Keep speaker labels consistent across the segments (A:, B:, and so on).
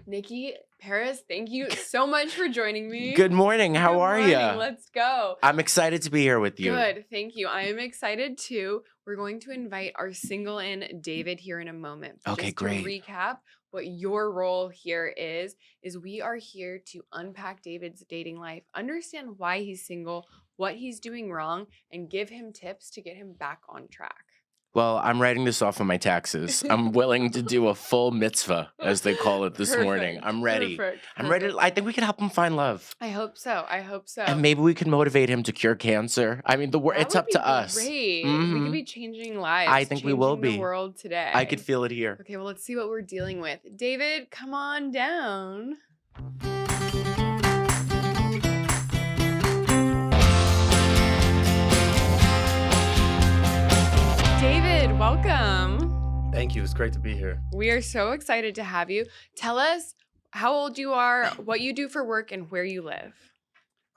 A: Nicky Paris, thank you so much for joining me.
B: Good morning. How are you?
A: Let's go.
B: I'm excited to be here with you.
A: Good. Thank you. I am excited too. We're going to invite our single-in David here in a moment. But
B: Okay,
A: just
B: great.
A: to recap, what your role here is we are here to unpack David's dating life, understand why he's single, what he's doing wrong, and give him tips to get him back on track.
B: Well, I'm writing this off of my taxes. I'm willing to do a full mitzvah, as they call it this morning. I'm ready. I'm ready. I think we can help him find love.
A: I hope so.
B: And maybe we can motivate him to cure cancer. I mean, it's up to us.
A: Great.
B: Mhm.
A: We could be changing lives.
B: I think we will be.
A: The world today.
B: I could feel it here.
A: Okay, well, let's see what we're dealing with. David, come on down. David, welcome.
C: Thank you. It's great to be here.
A: We are so excited to have you. Tell us how old you are, what you do for work, and where you live.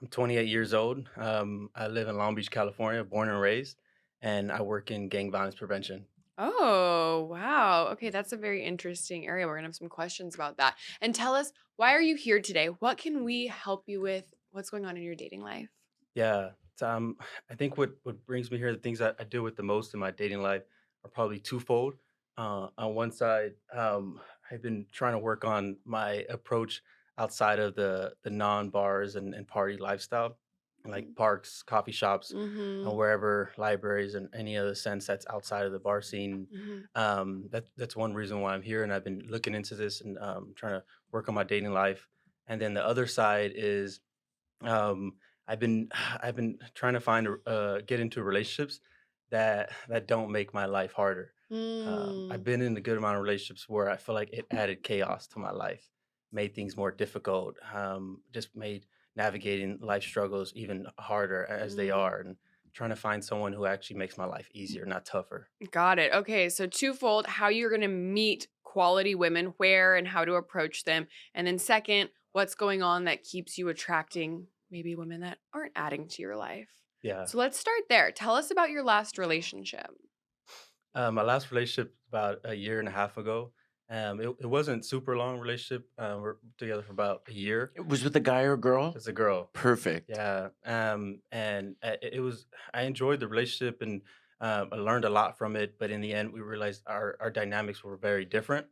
C: I'm 28 years old. I live in Long Beach, California, born and raised, and I work in gang violence prevention.
A: Oh, wow. Okay, that's a very interesting area. We're going to have some questions about that. And tell us, why are you here today? What can we help you with? What's going on in your dating life?
C: Yeah. I think what brings me here, the things I deal with the most in my dating life are probably twofold. On one side, I've been trying to work on my approach outside of the non-bars and party lifestyle, like parks, coffee shops,
A: Mm-hmm.
C: wherever, libraries, and any other sense that's outside of the bar scene. That's one reason why I'm here, and I've been looking into this and trying to work on my dating life. And then the other side is um, I've been trying to get into relationships that don't make my life harder. I've been in a good amount of relationships where I feel like it added chaos to my life, made things more difficult, just made navigating life struggles even harder as they are, and trying to find someone who actually makes my life easier, not tougher.
A: Got it. Okay, so twofold, how you're going to meet quality women, where and how to approach them. And then second, what's going on that keeps you attracting maybe women that aren't adding to your life.
C: Yeah.
A: So let's start there. Tell us about your last relationship.
C: My last relationship about a year and a half ago. It wasn't super long relationship. We're together for about a year.
B: It was with a guy or a girl?
C: It's a girl.
B: Perfect.
C: Yeah. And it was, I enjoyed the relationship and I learned a lot from it. But in the end, we realized our dynamics were very different.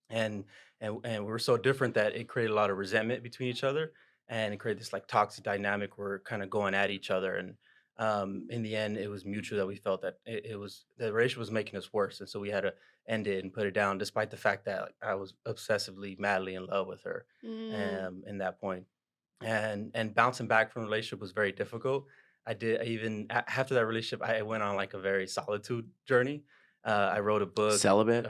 C: And, and we were so different that it created a lot of resentment between each other. And it created this like toxic dynamic where we're kind of going at each other. And in the end, it was mutual that we felt that it was the relationship was making us worse. And so we had to end it and put it down, despite the fact that like, I was obsessively, madly in love with her in that point, and bouncing back from the relationship was very difficult. After that relationship, I went on like a very solitude journey. I wrote a book.
B: Celibate?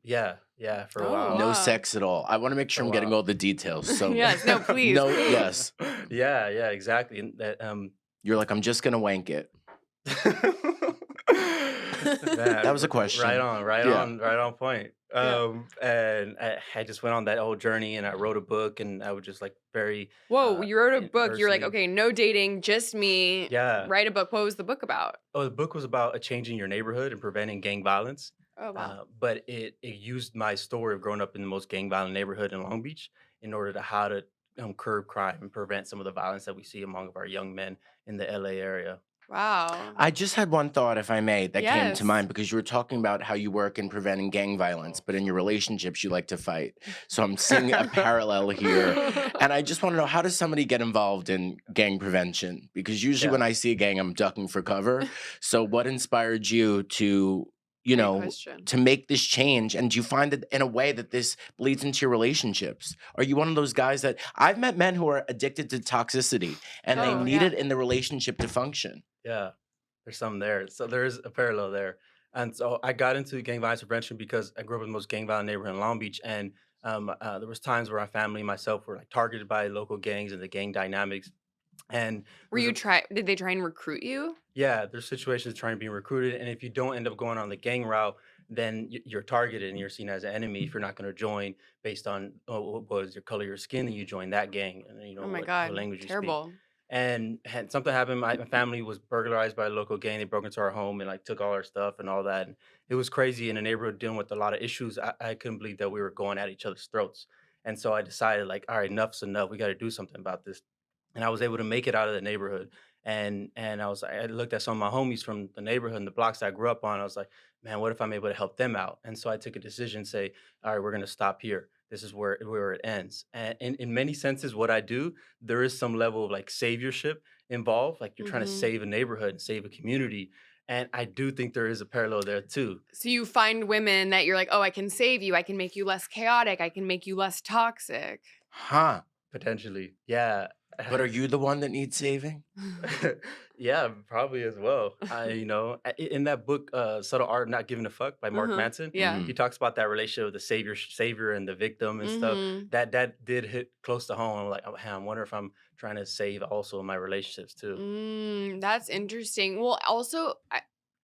C: Yeah, for a
A: Oh,
C: while.
B: No
A: wow.
B: sex at all. I want to make sure
C: For a
B: I'm getting
C: while.
B: all the details. So
A: Yes, no, please.
B: No,
A: please.
B: yes.
C: Yeah, exactly. And that
B: You're like, I'm just gonna wank it.
C: that
B: That was a question.
C: Right on,
B: Yeah.
C: right on point.
A: Yeah.
C: And I just went on that whole journey, and I wrote a book, and I was just like very
A: Whoa, you wrote a book. You're like,
C: personally.
A: okay, no dating, just me.
C: Yeah.
A: Write a book. What was the book about?
C: Oh, the book was about changing your neighborhood and preventing gang violence.
A: Oh, wow.
C: But it used my story of growing up in the most gang violent neighborhood in Long Beach in order to how to curb crime and prevent some of the violence that we see among our young men in the LA area.
A: Wow.
B: I just had one thought, if I may, that came
A: Yes.
B: to mind because you were talking about how you work in preventing gang violence, but in your relationships, you like to fight. So I'm seeing a parallel here. And I just want to know, how does somebody get involved in gang prevention? Because usually when
C: Yeah.
B: I see a gang, I'm ducking for cover. So what inspired you to,
A: Great question.
B: to make this change? And do you find that in a way that this bleeds into your relationships? Are you one of those guys that I've met men who are addicted to toxicity and they
A: Oh,
B: need
A: yeah.
B: it in the relationship to function?
C: Yeah, there's some there. So there is a parallel there. And so I got into gang violence prevention because I grew up in the most gang violent neighborhood in Long Beach, and there was times where my family and myself were like targeted by local gangs and the gang dynamics. And
A: Were
C: there's
A: you
C: a
A: did they try and recruit you?
C: yeah, there's situations trying to be recruited, and if you don't end up going on the gang route, then you're targeted and you're seen as an enemy if you're not going to join based on what is your color of your skin, and you join that gang, and
A: Oh my
C: what
A: God.
C: language you speak.
A: Terrible.
C: And had something happened. My family was burglarized by a local gang. They broke into our home and like took all our stuff and all that. And it was crazy in a neighborhood dealing with a lot of issues. I couldn't believe that we were going at each other's throats. And so I decided, like, all right, enough's enough. We got to do something about this. And I was able to make it out of the neighborhood. And I looked at some of my homies from the neighborhood and the blocks that I grew up on. I was like, man, what if I'm able to help them out? And so I took a decision, say, all right, we're gonna stop here. This is where it ends. And in many senses, what I do, there is some level of like saviorship involved. Like you're trying to
A: Mhm.
C: save a neighborhood and save a community. And I do think there is a parallel there too.
A: So you find women that you're like, "Oh, I can save you. I can make you less chaotic. I can make you less toxic."
B: Huh.
C: Potentially. Yeah.
B: But are you the one that needs saving?
C: Yeah, probably as well. In that book, Subtle Art of Not Giving a Fuck by Mark
A: Uh-huh.
C: Manson,
A: Yeah.
B: Mhm.
C: he talks about that relationship of the savior and the victim and stuff.
A: Mhm.
C: That did hit close to home. I'm like, oh, man, I wonder if I'm trying to save also in my relationships too.
A: That's interesting. Well, also,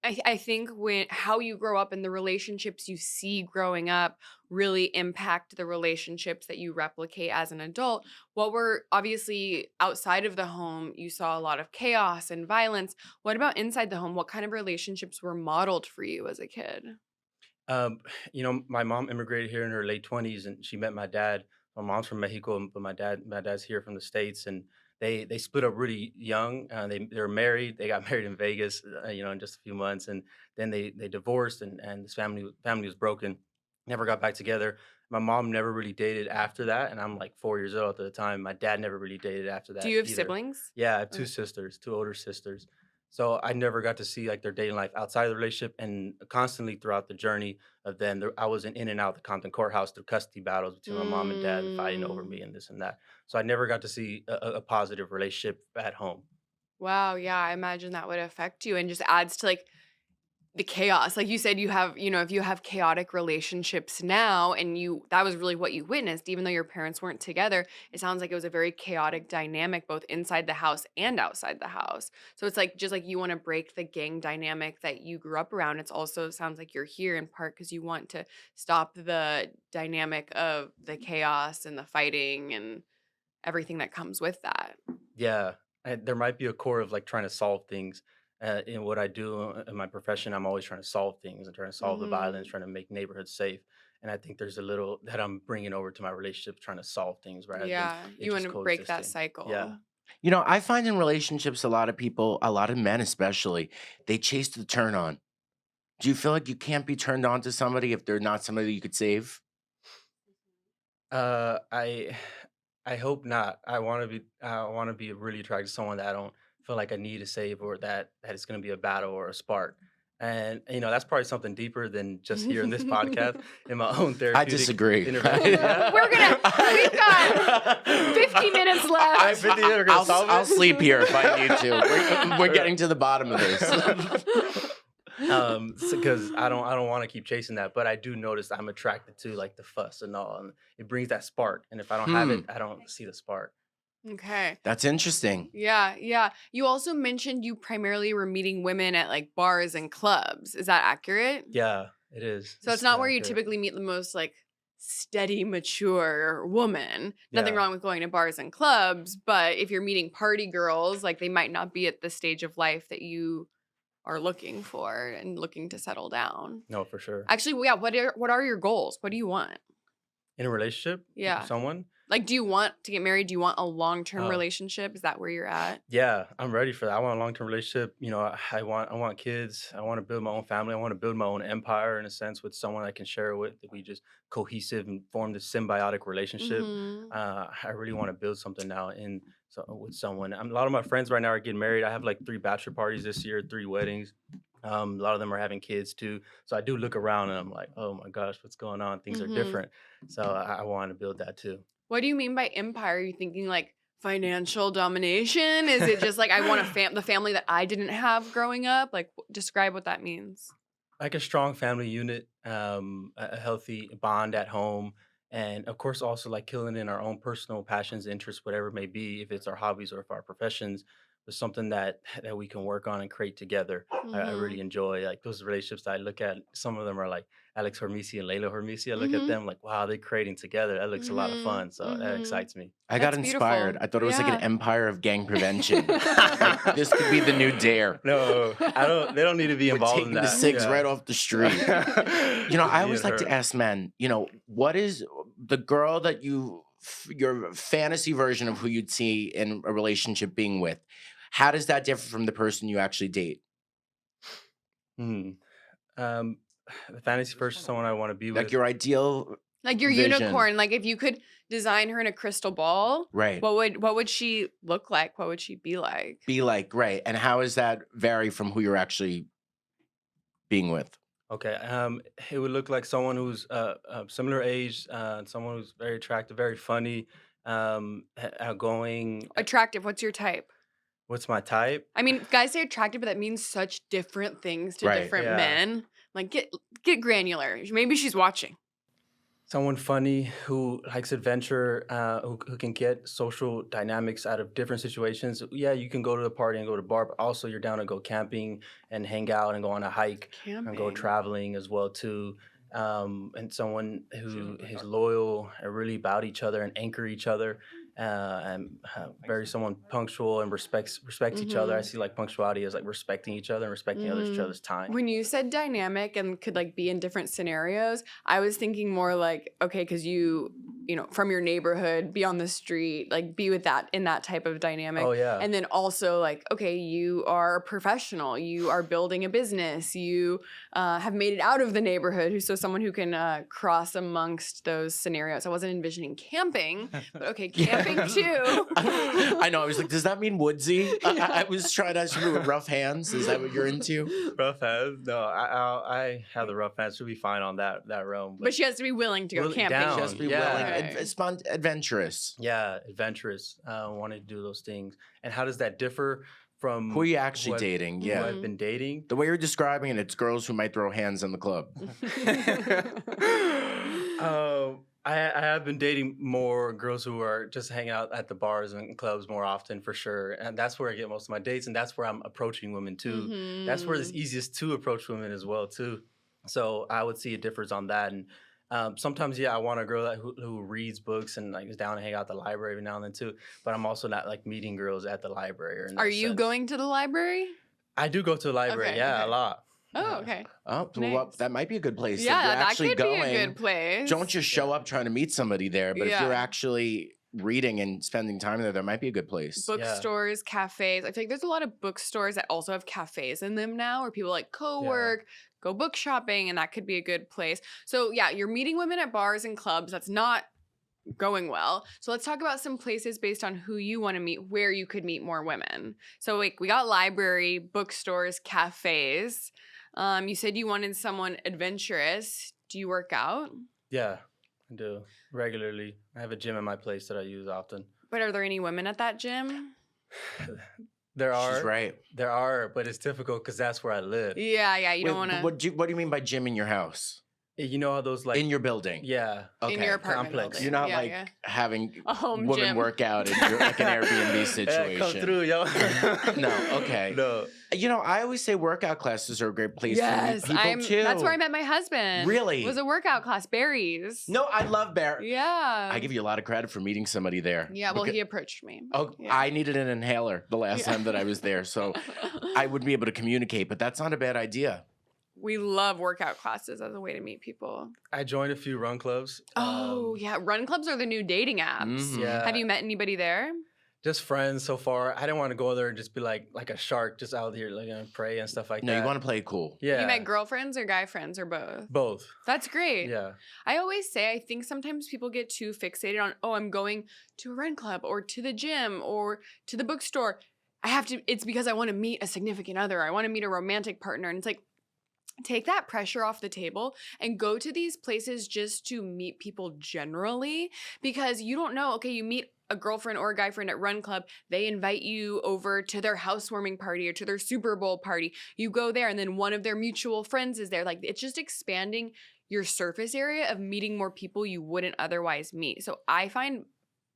A: I think when how you grow up and the relationships you see growing up really impact the relationships that you replicate as an adult. What were obviously outside of the home, you saw a lot of chaos and violence. What about inside the home? What kind of relationships were modeled for you as a kid?
C: Um, my mom immigrated here in her late 20s, and she met my dad. My mom's from Mexico, but my dad's here from the States, and they split up really young. They were married. They got married in Vegas, in just a few months, and then they divorced, and this family was broken. Never got back together. My mom never really dated after that, and I'm like 4 years old at the time. My dad never really dated after
A: Do
C: that
A: you have
C: either.
A: siblings?
C: Yeah, I have two
A: Or
C: sisters, two older sisters. So I never got to see like their dating life outside of the relationship, and constantly throughout the journey of then I was in and out of the Compton courthouse through custody battles between my mom and dad and fighting over
A: mm.
C: me and this and that. So I never got to see a positive relationship at home.
A: Wow, yeah, I imagine that would affect you and just adds to like the chaos. Like you said, you have, if you have chaotic relationships now and that was really what you witnessed, even though your parents weren't together, it sounds like it was a very chaotic dynamic, both inside the house and outside the house. So it's like, just like you want to break the gang dynamic that you grew up around. It's also sounds like you're here in part because you want to stop the dynamic of the chaos and the fighting and everything that comes with that.
C: Yeah, and there might be a core of like trying to solve things. In what I do in my profession, I'm always trying to solve things and trying to solve the violence,
A: Hmm.
C: trying to make neighborhoods safe. And I think there's a little that I'm bringing over to my relationship, trying to solve things rather than
A: Yeah,
C: it
A: you want
C: just
A: to break that
C: coexisting. Yeah.
A: cycle.
B: I find in relationships, a lot of people, a lot of men especially, they chase the turn on. Do you feel like you can't be turned on to somebody if they're not somebody you could save?
C: Uh, I I hope not. I want to be really attracted to someone that I don't feel like I need to save or that it's going to be a battle or a spark. And that's probably something deeper than just here in this podcast in my own
B: I
C: therapeutic
B: disagree.
C: intervention. Yeah.
A: We've got 50 minutes
C: I
A: left.
C: 50 minutes are gonna solve
B: I'll
C: it.
B: sleep here if I need to. We're getting to the bottom of this.
C: Because I don't want to keep chasing that, but I do notice I'm attracted to like the fuss and all, and it brings that spark. And if I don't have
B: Hmm,
C: it, I don't see the spark.
A: Okay.
B: that's interesting.
A: Yeah, yeah. You also mentioned you primarily were meeting women at like bars and clubs. Is that accurate?
C: Yeah, it is.
A: So it's
C: It's
A: not where you
C: accurate.
A: typically meet the most like steady, mature woman. Nothing
C: Yeah.
A: wrong with going to bars and clubs, but if you're meeting party girls, like they might not be at the stage of life that you are looking for and looking to settle down.
C: No, for sure.
A: Actually, yeah, what are your goals? What do you want?
C: In a relationship with
A: Yeah.
C: someone,
A: Like, do you want to get married? Do you want a long-term
C: uh,
A: relationship? Is that where you're at?
C: yeah, I'm ready for that. I want a long term relationship. I want kids. I want to build my own family. I want to build my own empire in a sense with someone I can share it with. That we just cohesive and form this symbiotic relationship.
A: Mhm.
C: I really want to build something now with someone. A lot of my friends right now are getting married. I have like 3 bachelor parties this year, 3 weddings. A lot of them are having kids too. So I do look around and I'm like, oh my gosh, what's going on? Things are
A: Mhm.
C: different. So I want to build that too.
A: What do you mean by empire? Are you thinking like financial domination? Is it just like I want the family that I didn't have growing up? Like describe what that means.
C: Like a strong family unit, a healthy bond at home, and of course also like killing in our own personal passions, interests, whatever it may be, if it's our hobbies or if our professions, but something that we can work on and create together. I really
A: Mhm.
C: enjoy like those relationships that I look at. Some of them are like Alex Hormisi and Layla Hormisi. I look at
A: Mhm.
C: them like, wow, they're creating together. That looks a lot of
A: Mhm.
C: fun. So that
A: Mhm.
C: excites me.
B: I got
A: That's
B: inspired.
A: beautiful.
B: I thought it was like an
A: Yeah.
B: empire of gang prevention. Like this could be the new dare.
C: No, I don't. They don't need to be
B: We're
C: involved in
B: taking the
C: that.
B: cigs
C: Yeah.
B: right off the street. I
C: Me
B: always
C: and
B: like to
C: her.
B: ask men, what is the girl that your fantasy version of who you'd see in a relationship being with, how does that differ from the person you actually date?
C: Hmm. Um, the fantasy versus someone I want to be
B: Like
C: with.
B: your ideal
A: Like your
B: vision.
A: unicorn, like if you could design her in a crystal ball,
B: Right.
A: what would she look like? What would she be like?
B: Be like, right. And how does that vary from who you're actually being with?
C: Okay. It would look like someone who's similar age, someone who's very attractive, very funny, outgoing.
A: Attractive, what's your type?
C: What's my type?
A: I mean, guys say attractive, but that means such different things to
B: Right.
A: different
C: Yeah.
A: men. Like get granular. Maybe she's watching.
C: Someone funny who likes adventure, who can get social dynamics out of different situations. Yeah, you can go to the party and go to bar, but also you're down to go camping and hang out and go on a hike and go
A: Camping.
C: traveling as well too. And someone who is loyal and really about each other and anchor each other, and very someone punctual and respects each other. I
A: Mhm.
C: see like punctuality as like respecting each other and respecting each
A: Mhm.
C: other's time.
A: When you said dynamic and could like be in different scenarios, I was thinking more like, okay, because you know, from your neighborhood, be on the street, like be with that in that type of dynamic.
C: Oh yeah.
A: And then also like, okay, you are a professional, you are building a business, you have made it out of the neighborhood. So someone who can cross amongst those scenarios. I wasn't envisioning camping, but okay, camping too.
B: I know. I was like, does that mean woodsy? I was trying to ask you with rough hands. Is that what you're into?
C: Rough hands? No, I have the rough hands. She'll be fine on that realm.
A: But she has to be willing to go
C: Willing-
A: camping.
C: down.
B: Just be
C: Yeah.
B: willing,
A: Right.
B: adventurous.
C: yeah, adventurous. Wanting to do those things. And how does that differ from
B: Who are you actually
C: who I've-
B: dating?
C: who
B: Yeah.
C: I've been dating?
B: The way you're describing it, it's girls who might throw hands in the club.
C: I have been dating more girls who are just hanging out at the bars and clubs more often for sure, and that's where I get most of my dates, and that's where I'm approaching women too. That's where it's
A: Mhm.
C: easiest to approach women as well too. So I would see a difference on that, and sometimes I want a girl who reads books and like is down to hang out at the library every now and then too. But I'm also not like meeting girls at the library. Or in
A: Are
C: that
A: you
C: sense.
A: going to the library?
C: I do go to the library,
A: Okay,
C: yeah,
A: okay.
C: a lot.
A: Oh,
C: Yeah.
A: okay.
B: Oh, well,
A: Nice.
B: that might be a good place. If
A: Yeah,
B: you're
A: that
B: actually
A: could
B: going,
A: be a good place.
B: don't just show up trying to meet somebody there. But if you're
A: Yeah.
B: actually reading and spending time there, that might be a good place.
A: Bookstores, cafes. I feel like there's a lot of bookstores that also have cafes in them now where people like co-work, go book shopping, and that could be a good place. So yeah, you're meeting women at bars and clubs. That's not going well. So let's talk about some places based on who you want to meet, where you could meet more women. So like we got library, bookstores, cafes. You said you wanted someone adventurous. Do you work out?
C: Yeah, I do regularly. I have a gym in my place that I use often.
A: But are there any women at that gym?
C: There are,
B: She's right.
C: there are, but it's difficult because that's where I live.
A: Yeah, you
B: Wait,
A: don't want to.
B: what do you mean by gym in your house?
C: You know how those like
B: In your building?
C: yeah.
B: Okay.
A: In your apartment
C: complex.
A: building.
B: You're not
A: Yeah,
B: like
A: yeah.
B: having
A: A home
B: woman
A: gym.
B: work out in your, like an Airbnb situation.
C: Yeah, come through, yo.
B: No, okay.
C: No.
B: You know, I always say workout classes are a great place
A: Yes,
B: to meet people too.
A: that's where I met my husband.
B: Really?
A: It was a workout class, Barry's.
B: No, I love Bear.
A: Yeah.
B: I give you a lot of credit for meeting somebody there.
A: Yeah, well,
B: Because-
A: he approached me.
B: Oh,
A: Yeah.
B: I needed an inhaler the last
A: Yeah.
B: time that I was there, so I would be able to communicate. But that's not a bad idea.
A: We love workout classes as a way to meet people.
C: I joined a few run clubs.
A: Oh, yeah. Run clubs are the new dating apps.
B: Mhm.
C: Yeah.
A: Have you met anybody there?
C: Just friends so far. I didn't want to go there and just be like a shark just out here like prey and stuff like
B: No,
C: that.
B: you want to play it cool.
C: Yeah.
A: You met girlfriends or guy friends or both?
C: both.
A: That's great.
C: Yeah.
A: I always say, I think sometimes people get too fixated on, oh, I'm going to a run club or to the gym or to the bookstore. It's because I want to meet a significant other. I want to meet a romantic partner. And it's like, take that pressure off the table and go to these places just to meet people generally, because you don't know. Okay, you meet a girlfriend or a guy friend at Run Club, they invite you over to their housewarming party or to their Super Bowl party. You go there and then one of their mutual friends is there. Like, it's just expanding your surface area of meeting more people you wouldn't otherwise meet. So I find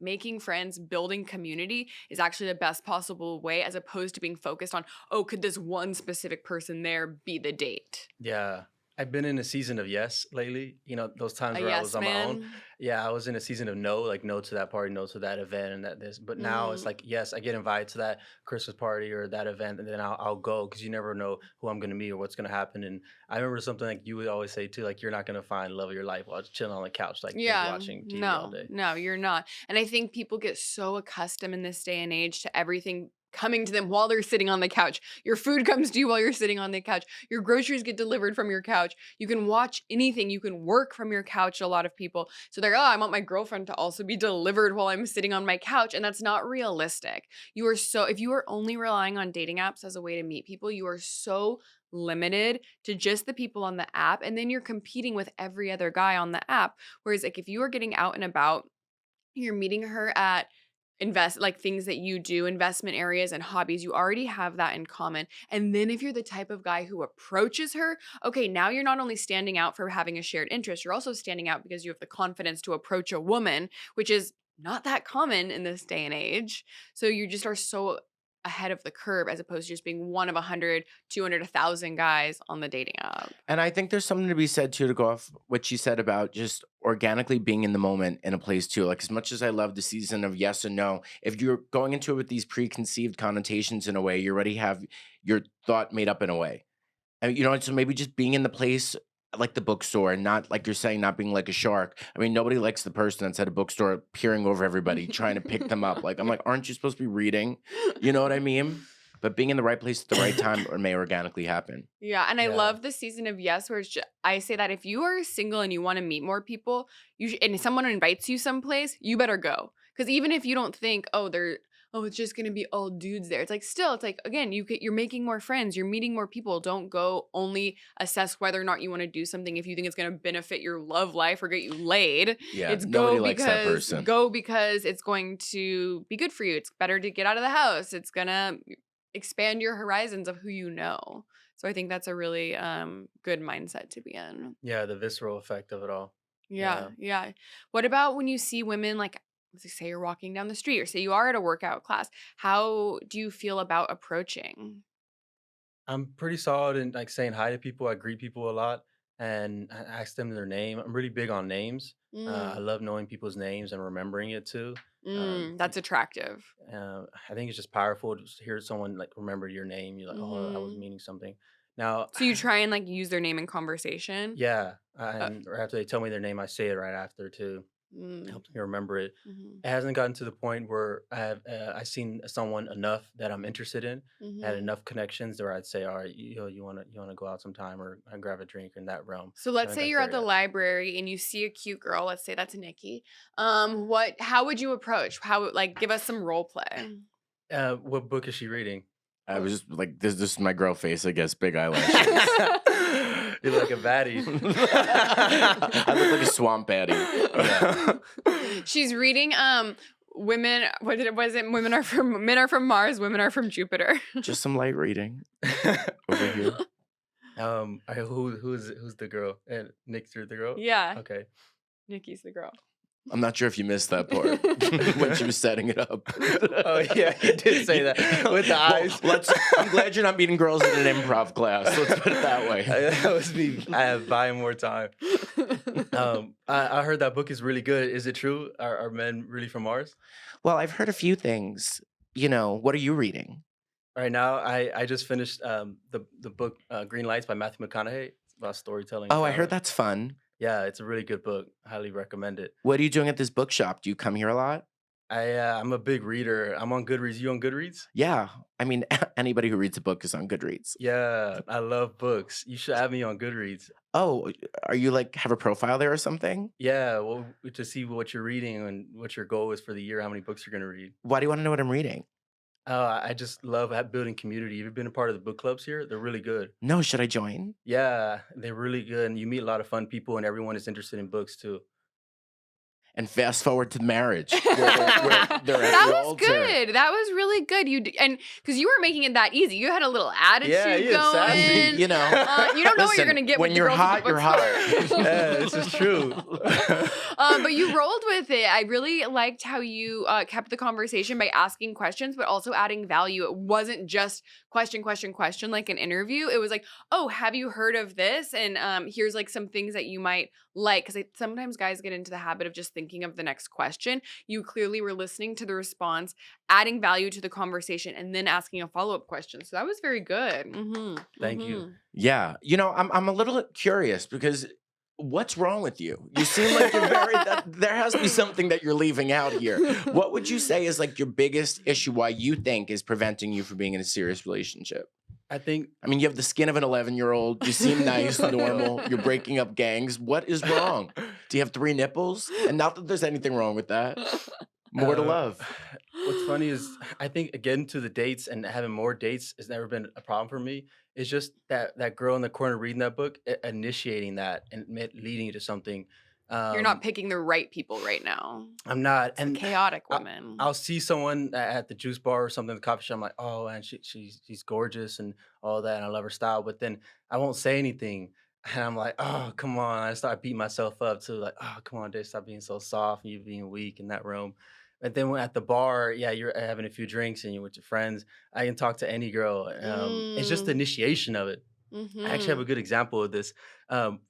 A: making friends, building community is actually the best possible way, as opposed to being focused on, oh, could this one specific person there be the date?
C: Yeah. I've been in a season of yes lately. You know, those
A: A
C: times where I was
A: yes
C: on my own.
A: man?
C: Yeah, I was in a season of no, like no to that party, no to that event, and that this. But now it's
A: Mm.
C: like yes, I get invited to that Christmas party or that event, and then I'll go because you never know who I'm gonna meet or what's gonna happen. And I remember something like you would always say too, like you're not gonna find love of your life while just chilling on the couch, like binge
A: Yeah,
C: watching TV all
A: no,
C: day.
A: no, you're not. And I think people get so accustomed in this day and age to everything coming to them while they're sitting on the couch. Your food comes to you while you're sitting on the couch. Your groceries get delivered from your couch. You can watch anything. You can work from your couch. A lot of people. So they're, oh, I want my girlfriend to also be delivered while I'm sitting on my couch. And that's not realistic. If you are only relying on dating apps as a way to meet people, you are so limited to just the people on the app. And then you're competing with every other guy on the app. Whereas like if you are getting out and about, you're meeting her at like things that you do, investment areas and hobbies, you already have that in common. And then if you're the type of guy who approaches her, okay, now you're not only standing out for having a shared interest, you're also standing out because you have the confidence to approach a woman, which is not that common in this day and age. So you just are so ahead of the curve as opposed to just being one of 100, 200, 1,000 guys on the dating app.
B: And I think there's something to be said too to go off what you said about just organically being in the moment in a place too. Like as much as I love the season of yes and no, if you're going into it with these preconceived connotations in a way, you already have your thought made up in a way. And so maybe just being in the place like the bookstore and not like you're saying, not being like a shark. I mean, nobody likes the person that's at a bookstore peering over everybody, trying to pick them up. Like, I'm like, aren't you supposed to be reading? You know what I mean? But being in the right place at the right time or may organically happen.
A: Yeah, and I
C: Yeah.
A: love the season of yes, where I say that if you are single and you want to meet more people, and someone invites you someplace, you better go. Because even if you don't think, it's just gonna be all dudes there. It's like still, it's like again, you're making more friends, you're meeting more people. Don't go only assess whether or not you want to do something if you think it's gonna benefit your love life or get you laid.
B: Yeah,
A: It's
B: nobody likes that person.
A: go because it's going to be good for you. It's better to get out of the house. It's gonna expand your horizons of who you know. So I think that's a really good mindset to be in.
C: Yeah, the visceral effect of it all.
A: Yeah,
C: Yeah.
A: yeah. What about when you see women like let's just say you're walking down the street or say you are at a workout class? How do you feel about approaching?
C: I'm pretty solid in like saying hi to people. I greet people a lot and I ask them their name. I'm really big on names. I
A: Mm,
C: love knowing people's names and remembering it too. Um,
A: that's attractive.
C: I think it's just powerful to just hear someone like remember your name. You're like, oh, I was
A: Hmm.
C: meaning something. Now,
A: So you try and like use their name in conversation.
C: yeah,
A: Uh,
C: and or after they tell me their name, I say it right after too.
A: mm,
C: Helps me remember it.
A: mhm,
C: It hasn't gotten to the point where I've seen someone enough that I'm interested in, had
A: mhm.
C: enough connections where I'd say, all right, you wanna go out sometime or grab a drink in that realm.
A: So
C: I
A: let's
C: haven't
A: say
C: got
A: you're at
C: there
A: the
C: yet.
A: library and you see a cute girl. Let's say that's Nikki. How would you approach? Like give us some role play.
C: What book is she reading?
B: I was just like, this is my girl face, I guess, big eyelashes.
C: You look like a baddie.
B: I look like a swamp
C: Yeah.
B: baddie.
A: She's reading women was it women are from men are from Mars, women are from Jupiter.
B: Just some light reading over here.
C: Who's the girl? And Nick's the girl.
A: Yeah,
C: Okay.
A: Nikki's the girl.
B: I'm not sure if you missed that part when she was setting it up.
C: Oh yeah, he did say that with the eyes.
B: I'm glad you're not meeting girls in an improv class. Let's put it that way.
C: That was me. I have buying more time. I heard that book is really good. Is it true? Are men really from Mars?
B: Well, I've heard a few things. What are you reading?
C: Right now, I just finished the book Green Lights by Matthew McConaughey. It's about storytelling and
B: Oh, I heard
C: talent.
B: that's fun.
C: Yeah, it's a really good book. Highly recommend it.
B: What are you doing at this bookshop? Do you come here a lot?
C: I'm a big reader. I'm on Goodreads. You on Goodreads?
B: Yeah. I mean, anybody who reads a book is on Goodreads.
C: Yeah, I love books. You should have me on Goodreads.
B: Oh, are you like have a profile there or something?
C: Yeah, well, to see what you're reading and what your goal is for the year, how many books you're gonna read.
B: Why do you want to know what I'm reading?
C: I just love building community. Have you been a part of the book clubs here? They're really good.
B: No, should I join?
C: Yeah, they're really good, and you meet a lot of fun people, and everyone is interested in books too.
B: and fast forward to marriage. Where they're at
A: That
B: the
A: was
B: altar.
A: good. That was really good. And because you were making it that easy. You had a little attitude
C: you had sassy.
A: going.
B: You know,
A: You don't know what you're
B: listen,
A: gonna get
B: when
A: with
B: you're
A: the girls
B: hot,
A: at the
B: you're
A: bookstore.
B: hot.
C: Yeah, this is true.
A: But you rolled with it. I really liked how you kept the conversation by asking questions, but also adding value. It wasn't just question, question, question like an interview. It was like, oh, have you heard of this? And here's like some things that you might like. Because sometimes guys get into the habit of just thinking of the next question. You clearly were listening to the response, adding value to the conversation, and then asking a follow-up question. So that was very good.
C: Thank you.
B: Yeah. I'm a little curious because what's wrong with you? You seem like you're there has to be something that you're leaving out here. What would you say is like your biggest issue why you think is preventing you from being in a serious relationship?
C: I think
B: I mean, you have the skin of an 11-year-old. You seem nice, normal. You're breaking up gangs. What is wrong? Do you have 3 nipples? And not that there's anything wrong with that. More to love.
C: What's funny is I think getting to the dates and having more dates has never been a problem for me. It's just that girl in the corner reading that book, initiating that and leading you to something.
A: You're not picking the right people right now.
C: I'm not,
A: It's a
C: and
A: chaotic woman.
C: I'll see someone at the juice bar or something, the coffee shop. I'm like, oh, and she's gorgeous and all that, and I love her style. But then I won't say anything, and I'm like, oh, come on. I start beating myself up too, like, oh, come on, Dave, stop being so soft and you being weak in that room. And then when at the bar, yeah, you're having a few drinks and you're with your friends. I can talk to any girl. It's just the initiation of it. I actually have a good example of this.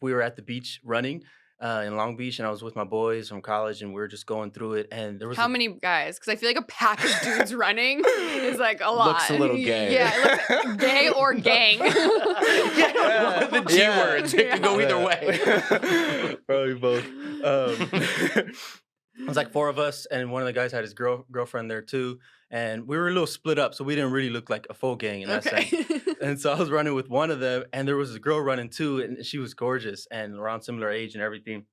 C: We were at the beach running in Long Beach, and I was with my boys from college, and we were just going through it. And there was
A: How many guys? Because I feel like a pack of dudes running is like a lot.
B: Looks a little gay.
A: Yeah, it looks gay or gang.
B: Yeah, the G words. It can go either way.
C: Probably both. It was like 4 of us, and one of the guys had his girlfriend there too. And we were a little split up, so we didn't really look like a full gang in that sense. And so I was running with one of them, and there was a girl running too, and she was gorgeous and around similar age and everything.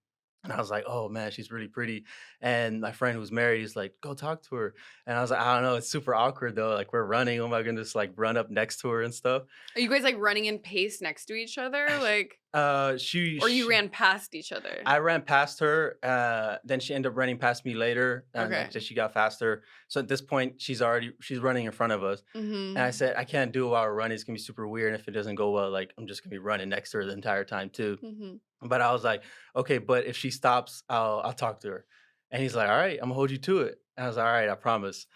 C: And I was like, oh man, she's really pretty. And my friend who's married, he's like, go talk to her. And I was like, I don't know, it's super awkward though. Like we're running, oh my goodness, like run up next to her and stuff.
A: Are you guys like running in pace next to each other? Like,
C: Or
A: or you ran past each other?
C: I ran past her. Then she ended up running past me later.
A: Okay.
C: She got faster. So at this point, she's running in front of us. And I said, I can't do it while we're running. It's gonna be super weird. And if it doesn't go well, like I'm just gonna be running next to her the entire time too. But I was like, okay, but if she stops, I'll talk to her. And he's like, all right, I'm gonna hold you to it. And I was like, all right, I promise.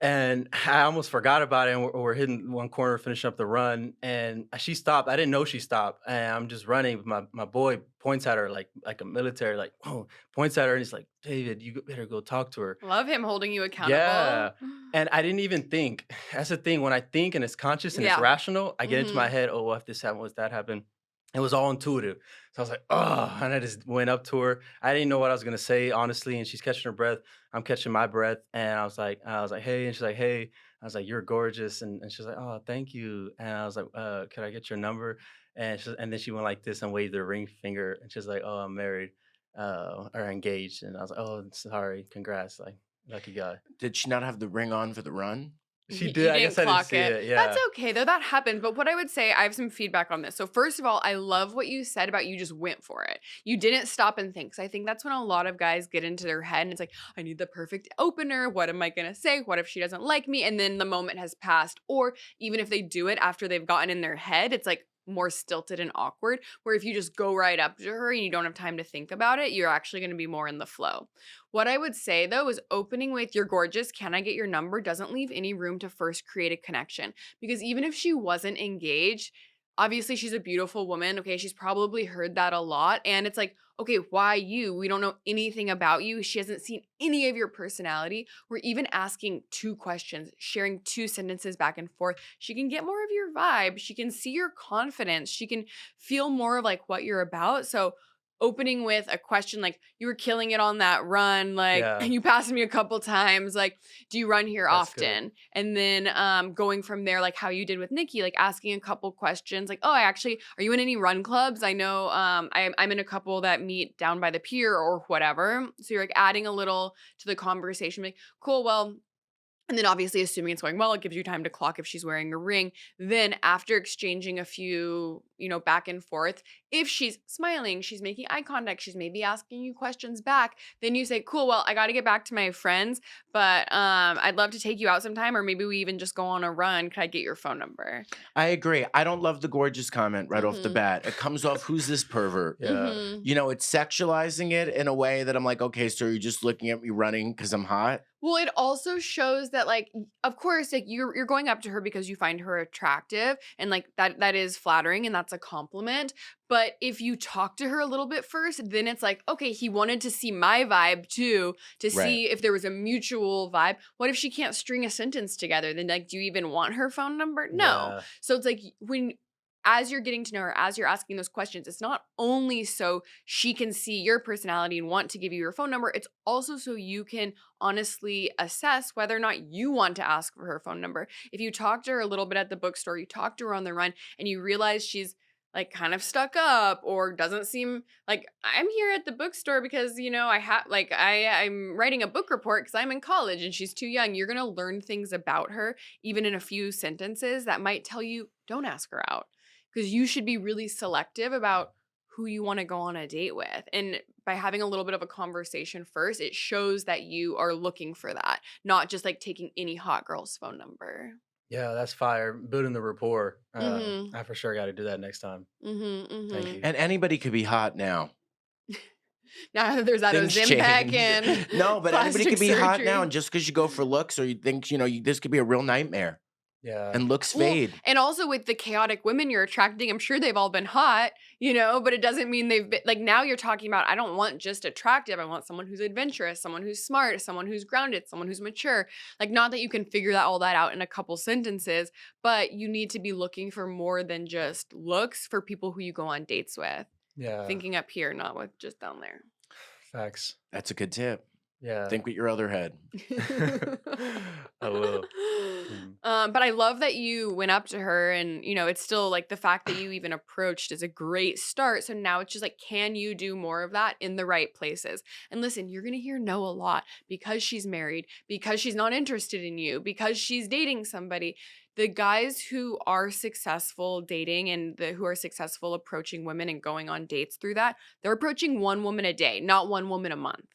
C: And I almost forgot about it. And we're hitting one corner, finishing up the run. And she stopped. I didn't know she stopped. And I'm just running. My boy points at her like a military, like, oh, points at her. And he's like, David, you better go talk to her.
A: Love him holding you accountable.
C: Yeah. And I didn't even think. That's the thing. When I think and it's conscious and it's rational, I get into my head, oh, what if this happened? What if that happened? It was all intuitive. So I was like, oh, and I just went up to her. I didn't know what I was gonna say, honestly. And she's catching her breath. I'm catching my breath. And I was like, hey. And she's like, hey. I was like, you're gorgeous. And she's like, oh, thank you. And I was like, could I get your number? And then she went like this and waved her ring finger. And she's like, oh, I'm married or engaged. And I was like, oh, sorry, congrats. Like, lucky guy.
B: Did she not have the ring on for the run?
C: She
A: You
C: did. I
A: didn't
C: guess I didn't
A: clock
C: see
A: it.
C: it. Yeah.
A: That's okay though. That happened. But what I would say, I have some feedback on this. So first of all, I love what you said about you just went for it. You didn't stop and think. So I think that's when a lot of guys get into their head and it's like, I need the perfect opener. What am I gonna say? What if she doesn't like me? And then the moment has passed. Or even if they do it after they've gotten in their head, it's like more stilted and awkward. Where if you just go right up to her and you don't have time to think about it, you're actually gonna be more in the flow. What I would say though is opening with "you're gorgeous, can I get your number?" doesn't leave any room to first create a connection. Because even if she wasn't engaged, obviously she's a beautiful woman. Okay, she's probably heard that a lot. And it's like, okay, why you? We don't know anything about you. She hasn't seen any of your personality. We're even asking 2 questions, sharing 2 sentences back and forth. She can get more of your vibe. She can see your confidence. She can feel more of like what you're about. So opening with a question like, you were killing it on that run, like
C: Yeah.
A: you passed me a couple times, like, do you run here
C: That's good.
A: often? And then going from there, like how you did with Nikki, like asking a couple questions like, oh, are you in any run clubs? I know I'm in a couple that meet down by the pier or whatever. So you're like adding a little to the conversation, like, cool, well, and then obviously assuming it's going well, it gives you time to clock if she's wearing a ring. Then after exchanging a few, back and forth, If she's smiling, she's making eye contact, she's maybe asking you questions back, then you say, cool, well, I got to get back to my friends, but I'd love to take you out sometime, or maybe we even just go on a run. Could I get your phone number?
B: I agree. I don't love the gorgeous comment right off the
A: Mm-hmm.
B: bat. It comes off, who's this pervert?
C: Yeah.
A: Mm-hmm.
B: You know, it's sexualizing it in a way that I'm like, okay, so you're just looking at me running because I'm hot?
A: Well, it also shows that, like, of course, like you're going up to her because you find her attractive, and like that is flattering and that's a compliment. But if you talk to her a little bit first, then it's like, okay, he wanted to see my vibe too, to
B: Right.
A: see if there was a mutual vibe. What if she can't string a sentence together? Then, like, do you even want her phone number? No.
C: Yeah.
A: So it's like when, as you're getting to know her, as you're asking those questions, it's not only so she can see your personality and want to give you your phone number, it's also so you can honestly assess whether or not you want to ask for her phone number. If you talk to her a little bit at the bookstore, you talk to her on the run, and you realize she's like kind of stuck up or doesn't seem like, I'm here at the bookstore because, you know, I have like I'm writing a book report because I'm in college and she's too young. You're gonna learn things about her, even in a few sentences, that might tell you don't ask her out, because you should be really selective about who you want to go on a date with. And by having a little bit of a conversation first, it shows that you are looking for that, not just like taking any hot girl's phone number.
C: Yeah, that's fire. Building the rapport.
A: Mhm.
C: I for sure got to do that next time.
A: Mhm.
C: Thank
A: Mhm.
C: you.
B: And anybody could be hot now.
A: Now that there's that
B: Things
A: Ozempic
B: change.
A: and
B: No, but anybody
A: plastic
B: could be hot now,
A: surgery.
B: and just because you go for looks or you think, this could be a real nightmare.
C: Yeah.
B: And looks
A: Well,
B: fade.
A: and also with the chaotic women you're attracting, I'm sure they've all been hot, but it doesn't mean they've been like, now you're talking about, I don't want just attractive. I want someone who's adventurous, someone who's smart, someone who's grounded, someone who's mature. Like, not that you can figure all that out in a couple sentences, but you need to be looking for more than just looks for people who you go on dates with.
C: Yeah.
A: Thinking up here, not with just down there.
C: Facts.
B: That's a good tip.
C: Yeah.
B: Think with your other head.
C: I will. Mhm.
A: But I love that you went up to her, and it's still like the fact that you even approached is a great start. So now it's just like, can you do more of that in the right places? And listen, you're gonna hear no a lot because she's married, because she's not interested in you, because she's dating somebody. The guys who are successful dating and who are successful approaching women and going on dates through that, they're approaching one woman a day, not one woman a month.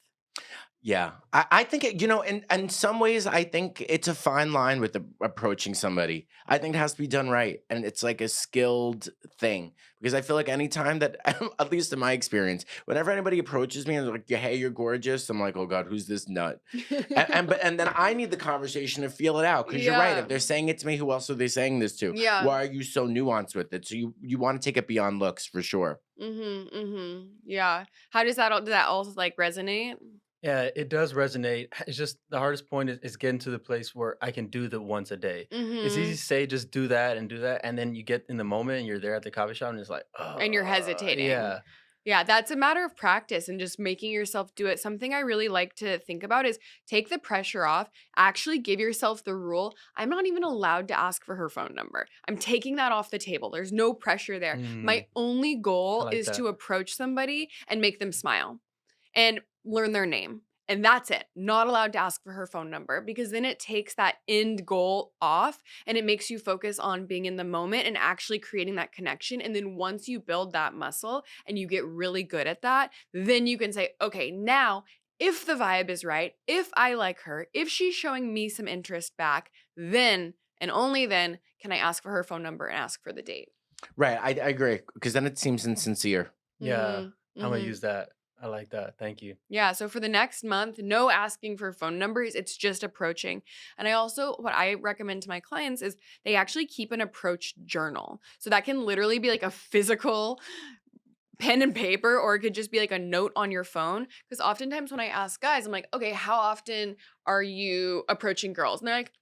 B: Yeah. I think, in some ways, I think it's a fine line with approaching somebody. I think it has to be done right. And it's like a skilled thing. Because I feel like anytime that, at least in my experience, whenever anybody approaches me and they're like, "Yeah, hey, you're gorgeous," I'm like, oh God, who's this nut? And then I need the conversation to feel it out. Because you're right.
A: Yeah.
B: If they're saying it to me, who else are they saying this to?
A: Yeah.
B: Why are you so nuanced with it? So you want to take it beyond looks for sure.
A: Yeah. How does that all like resonate?
C: Yeah, it does resonate. It's just the hardest point is getting to the place where I can do the once a day. It's easy
A: Mhm.
C: to say just do that and do that, and then you get in the moment and you're there at the coffee shop and it's like,
A: And you're hesitating.
C: yeah,
A: Yeah, that's a matter of practice and just making yourself do it. Something I really like to think about is take the pressure off, actually give yourself the rule. I'm not even allowed to ask for her phone number. I'm taking that off the table. There's no pressure there.
C: mm,
A: My only
C: I
A: goal
C: like
A: is
C: that.
A: to approach somebody and make them smile and learn their name. And that's it. Not allowed to ask for her phone number, because then it takes that end goal off and it makes you focus on being in the moment and actually creating that connection. And then once you build that muscle and you get really good at that, then you can say, okay, now if the vibe is right, if I like her, if she's showing me some interest back, then and only then can I ask for her phone number and ask for the date.
B: Right. I agree. Because then it seems insincere.
C: Yeah,
A: Mhm.
C: I'm gonna
A: Mhm.
C: use that. I like that. Thank you.
A: Yeah, so for the next month, no asking for phone numbers, it's just approaching. And what I recommend to my clients is they actually keep an approach journal. So that can literally be like a physical pen and paper, or it could just be like a note on your phone. Because oftentimes when I ask guys, I'm like, okay, how often are you approaching girls? And they're like,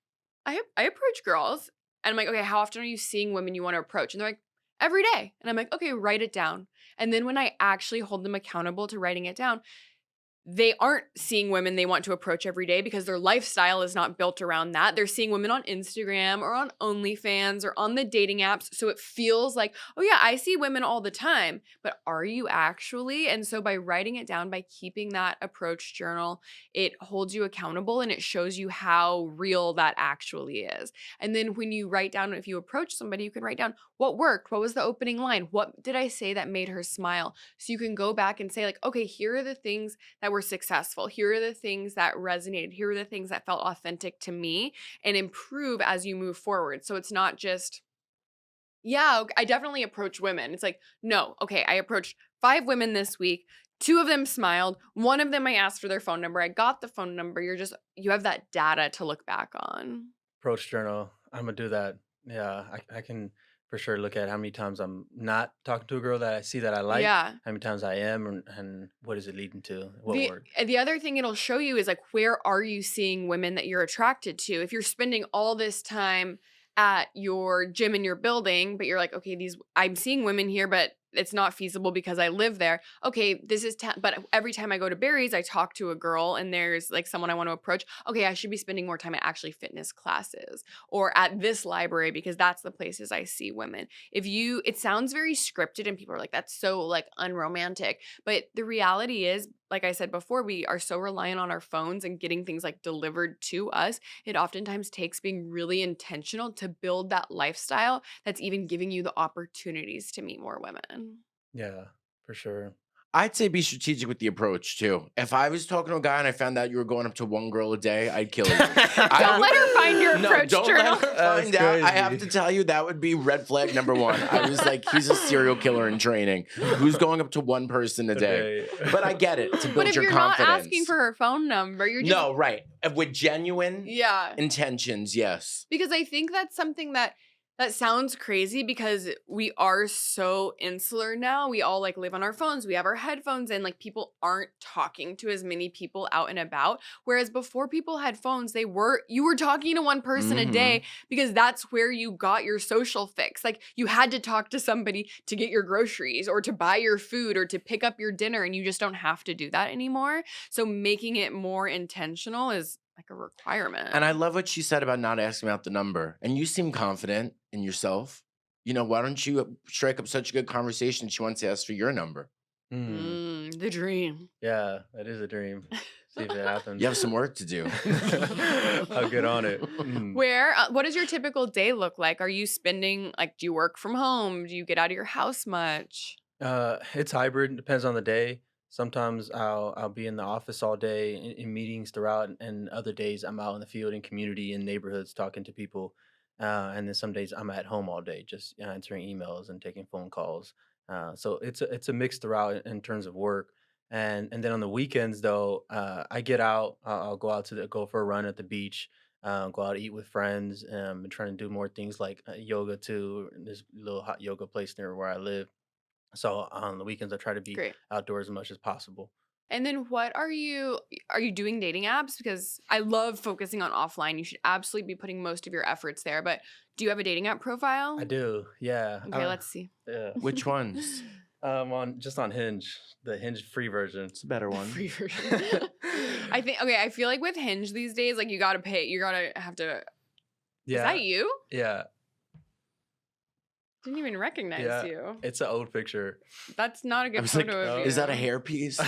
A: I approach girls. And I'm like, okay, how often are you seeing women you want to approach? And they're like, every day. And I'm like, okay, write it down. And then when I actually hold them accountable to writing it down, they aren't seeing women they want to approach every day because their lifestyle is not built around that. They're seeing women on Instagram or on OnlyFans or on the dating apps. So it feels like, oh yeah, I see women all the time, but are you actually? And so by writing it down, by keeping that approach journal, it holds you accountable and it shows you how real that actually is. And then when you write down, if you approach somebody, you can write down what worked, what was the opening line, what did I say that made her smile? So you can go back and say like, okay, here are the things that were successful. Here are the things that resonated. Here are the things that felt authentic to me, and improve as you move forward. So it's not just, yeah, I definitely approach women. It's like, no, okay, I approached 5 women this week. 2 of them smiled. 1 of them I asked for their phone number. I got the phone number. You have that data to look back on.
C: Approach journal. I'm gonna do that. Yeah, I can for sure look at how many times I'm not talking to a girl that I see that I like,
A: Yeah.
C: how many times I am, and what is it leading to? What
A: The
C: word?
A: the other thing it'll show you is like, where are you seeing women that you're attracted to? If you're spending all this time at your gym in your building, but you're like, okay, I'm seeing women here, but it's not feasible because I live there. Okay, but every time I go to Barry's, I talk to a girl and there's like someone I want to approach. Okay, I should be spending more time at actually fitness classes or at this library because that's the places I see women. It sounds very scripted and people are like, that's so like unromantic. But the reality is, like I said before, we are so reliant on our phones and getting things like delivered to us. It oftentimes takes being really intentional to build that lifestyle that's even giving you the opportunities to meet more women.
C: Yeah, for sure.
B: I'd say be strategic with the approach too. If I was talking to a guy and I found out you were going up to 1 girl a day, I'd kill you.
A: Don't let her find your approach
B: don't
A: journal.
B: let her
C: That's
B: find out. I have
C: crazy.
B: to tell you, that would be red flag number 1. I was like, he's a serial killer in training. Who's going up to 1 person a day? But I get it, to build
A: But if
B: your
A: you're
B: confidence.
A: not asking for her phone number, you're just
B: No, right. With genuine
A: yeah.
B: intentions, yes.
A: Because I think that's something that sounds crazy because we are so insular now. We all like live on our phones. We have our headphones in. Like people aren't talking to as many people out and about. Whereas before people had phones, you were talking to one person a day because that's where you got your social fix. Like you had to talk to somebody to get your groceries or to buy your food or to pick up your dinner, and you just don't have to do that anymore. So making it more intentional is like a requirement.
B: And I love what she said about not asking about the number. And you seem confident in yourself. You know, why don't you strike up such a good conversation? She wants to ask for your number.
A: The dream.
C: Yeah, that is a dream. See if it happens.
B: You have some work to do.
C: I'll get on it.
A: What does your typical day look like? Are you spending, like, do you work from home? Do you get out of your house much?
C: It's hybrid. Depends on the day. Sometimes I'll be in the office all day in meetings throughout, and other days I'm out in the field in community in neighborhoods talking to people. And then some days I'm at home all day, just answering emails and taking phone calls. So it's a mix throughout in terms of work. And then on the weekends though, I get out. I'll go out go for a run at the beach. Go out eat with friends. And trying to do more things like yoga too. There's a little hot yoga place near where I live. So on the weekends, I try to be
A: Great.
C: outdoors as much as possible.
A: And then are you doing dating apps? Because I love focusing on offline. You should absolutely be putting most of your efforts there. But do you have a dating app profile?
C: I do, yeah.
A: Okay, let's see.
C: Yeah.
B: Which ones?
C: On Hinge, the Hinge free version.
B: It's a better one.
A: Free version. I feel like with Hinge these days, like you gotta pay. You gotta have to.
C: Yeah,
A: Is that you?
C: yeah,
A: Didn't even recognize
C: yeah.
A: you.
C: It's an old picture.
A: That's not a
B: I
A: good
B: was like,
A: photo of you.
B: is that a hairpiece?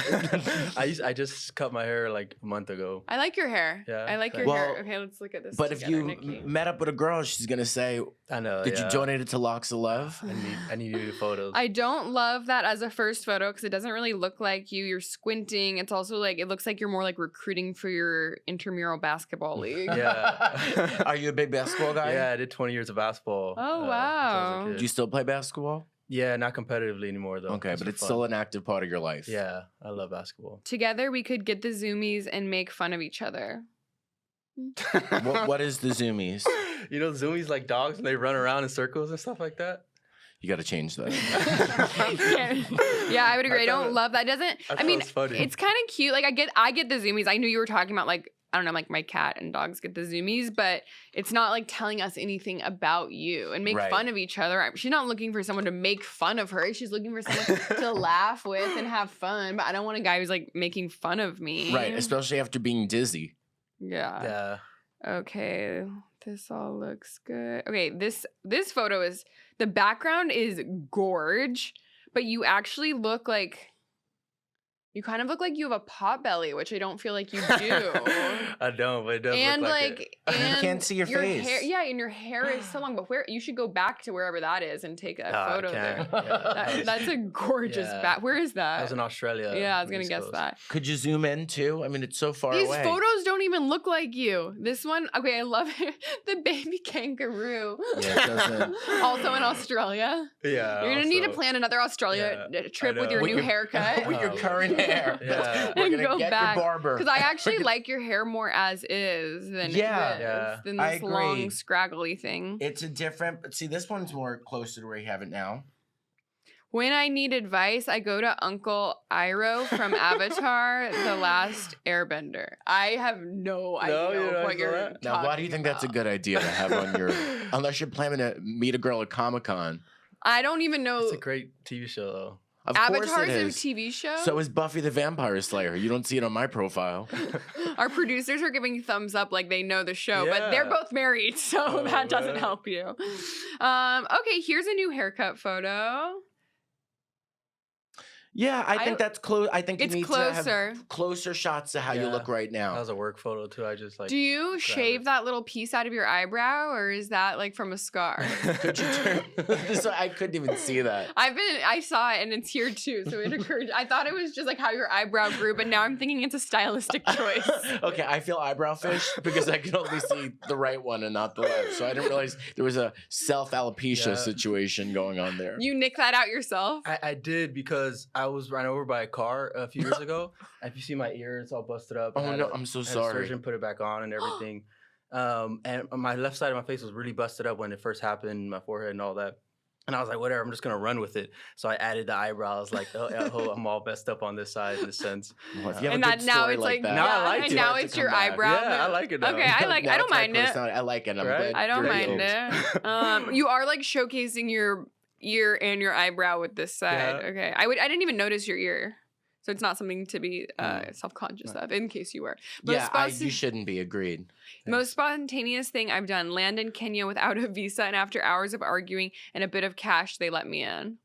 C: I just cut my hair like a month ago.
A: I like your hair.
C: Yeah,
A: I like your
B: thanks.
A: hair.
B: Well,
A: Okay, let's look at this.
B: But if
A: together,
B: you
A: Nikki.
B: met up with a girl, she's going to say,
C: I know.
B: did you
C: yeah.
B: donate it to Locks of Love?
C: I need new photos.
A: I don't love that as a first photo because it doesn't really look like you. You're squinting. It's also like it looks like you're more like recruiting for your intramural basketball league.
C: Yeah.
B: Are you a big basketball guy?
C: Yeah, I did 20 years of basketball.
A: Oh,
C: since I was a
A: wow.
C: kid.
B: Do you still play basketball?
C: Yeah, not competitively anymore though.
B: Okay,
C: Just
B: but
C: for
B: it's
C: fun.
B: still an active part of your life.
C: Yeah, I love basketball.
A: Together, we could get the zoomies and make fun of each other.
B: What is the zoomies?
C: You know, zoomies like dogs and they run around in circles and stuff like that.
B: You got to change that.
A: Yeah, I would agree. I
C: I thought
A: don't
C: it-
A: love that. Doesn't.
C: I
A: I
C: thought
A: mean,
C: it was funny.
A: it's kind of cute. Like I get the zoomies. I knew you were talking about like I don't know, like my cat and dogs get the zoomies, but it's not like telling us anything about you and make
B: Right.
A: fun of each other. She's not looking for someone to make fun of her. She's looking for someone to laugh with and have fun. But I don't want a guy who's like making fun of me.
B: Right, especially after being dizzy.
A: Yeah.
C: Yeah.
A: Okay. This all looks good. Okay, this photo is, the background is gorge, but you actually look like, you kind of look like you have a pot belly, which I don't feel like you do.
C: I don't, but it does
A: And
C: look like it.
A: like, and
B: You can't see your face.
A: hair, yeah, and your hair is so long. But where you should go back to wherever that is and take a
C: Nah, I
A: photo there.
C: can't. Yeah.
A: That's a gorgeous
C: Yeah.
A: back. Where is that?
C: I was in Australia.
A: Yeah, I was
C: on the
A: gonna
C: East
A: guess
C: Coast.
A: that.
B: Could you zoom in too? I mean, it's so far
A: These
B: away.
A: photos don't even look like you. This one, okay, I love it. The baby kangaroo.
B: Yeah, it doesn't.
A: Also in Australia.
C: Yeah.
A: You're gonna need to
C: also-
A: plan another Australia
C: Yeah,
A: trip
C: I
A: with your
C: know.
A: new
B: With your-
A: haircut.
B: With your
C: Oh.
B: current hair.
C: Yeah.
B: We're
A: And
B: gonna
A: go
B: get
A: back.
B: your barber.
A: Because I actually like your hair more as is than
B: Yeah.
A: this,
C: Yeah.
A: than
B: I
A: this long
B: agree.
A: scraggly thing.
B: It's a different, but see, this one's more closer to where you have it now.
A: When I need advice, I go to Uncle Iroh from Avatar: The Last Airbender. I have no idea
C: you don't
A: what
C: know
A: you're
C: that?
A: talking
B: Now, why do you think that's a
A: about.
B: good idea to have on your, unless you're planning to meet a girl at Comic-Con?
A: I don't even know.
C: It's a great TV show, though.
B: Of
A: Avatar's
B: course it
A: a
B: is.
A: TV show.
B: So is Buffy the Vampire Slayer. You don't see it on my profile.
A: Our producers are giving thumbs up like they know the show, but they're
C: Yeah.
A: both married, so
C: Oh,
A: that doesn't
C: man.
A: help you. Okay, here's a new haircut photo.
B: Yeah, I think that's close. I think
A: It's
B: you need to
A: closer.
B: have closer shots to how you
C: Yeah.
B: look right
C: That
B: now.
C: was a work photo, too. I just, like...
A: Do you
C: grab
A: shave
C: it.
A: that little piece out of your eyebrow, or is that like from a scar?
B: Could you turn? So I couldn't even see that.
A: I saw it and it's here too, so it occurred. I thought it was just like how your eyebrow grew, but now I'm thinking it's a stylistic choice.
B: Okay, I feel eyebrow fish because I can only see the right one and not the left. So I didn't realize there was a self alopecia
C: Yeah.
B: situation going on there.
A: You nick that out yourself?
C: I did because I was run over by a car a few years ago. If you see my ear, it's all busted up. I
B: Oh
C: had
B: no,
C: a-
B: I'm so
C: had a
B: sorry.
C: surgeon put it back on and everything. And my left side of my face was really busted up when it first happened, my forehead and all that. And I was like, whatever, I'm just gonna run with it. So I added the eyebrows, like, I'm all messed up on this side in a sense.
B: Well, if you have
A: And
B: a
A: that
B: good
A: now
B: story
A: it's
B: like
A: like
B: that,
C: Now I
A: yeah,
C: like
A: and
C: it.
A: now
B: I'd like
A: it's
B: to
A: your
B: come back.
A: eyebrow.
C: Yeah, I like it now.
A: Okay, I like.
B: Now
A: I don't
B: it's my
A: mind it.
B: personality. I like it. I'm
C: Right?
B: glad
A: I don't
B: you're
A: mind
B: able.
A: it. You are like showcasing your ear and your eyebrow with this side.
C: Yeah.
A: Okay, I didn't even notice your ear, so it's not something to be self-conscious
C: Right.
A: of. In case you were.
B: Yeah,
A: Most
B: you shouldn't be. Agreed.
A: Most spontaneous thing I've done: land in Kenya without a visa, and after hours of arguing and a bit of cash, they let me in.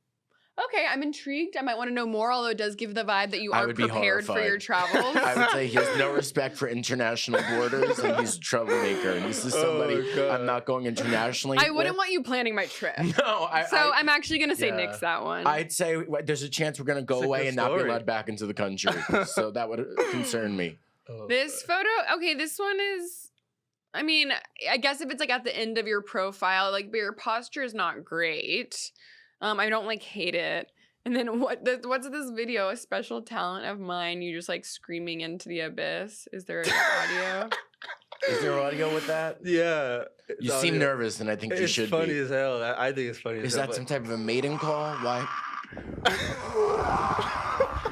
A: Okay, I'm intrigued. I might want to know more, although it does give the vibe that you
B: I
A: aren't
B: would be
A: prepared for your
B: horrified.
A: travels.
B: I would say he has no respect for international borders and he's a troublemaker. And this is somebody
C: God.
B: I'm not going internationally.
A: I wouldn't
B: with.
A: want you planning my trip.
B: No,
A: So I'm actually gonna say
C: Yeah.
A: nix that one.
B: I'd say there's a chance we're going to go
C: It's a
B: away
C: good
B: and not be
C: story.
B: allowed back into the country. So that would concern me.
C: Oh,
A: This photo, okay, this one is, I mean, I guess if it's like at the end of your profile, like, but your posture is not great. I don't like hate it. And then what's this video? A special talent of mine, you just like screaming into the abyss. Is there an audio?
B: Is there audio with that?
C: yeah.
B: You seem nervous, and I think you
C: It's
B: should
C: funny
B: be.
C: as hell. I think it's funny
B: Is
C: as hell.
B: that some type of a mating call? Why?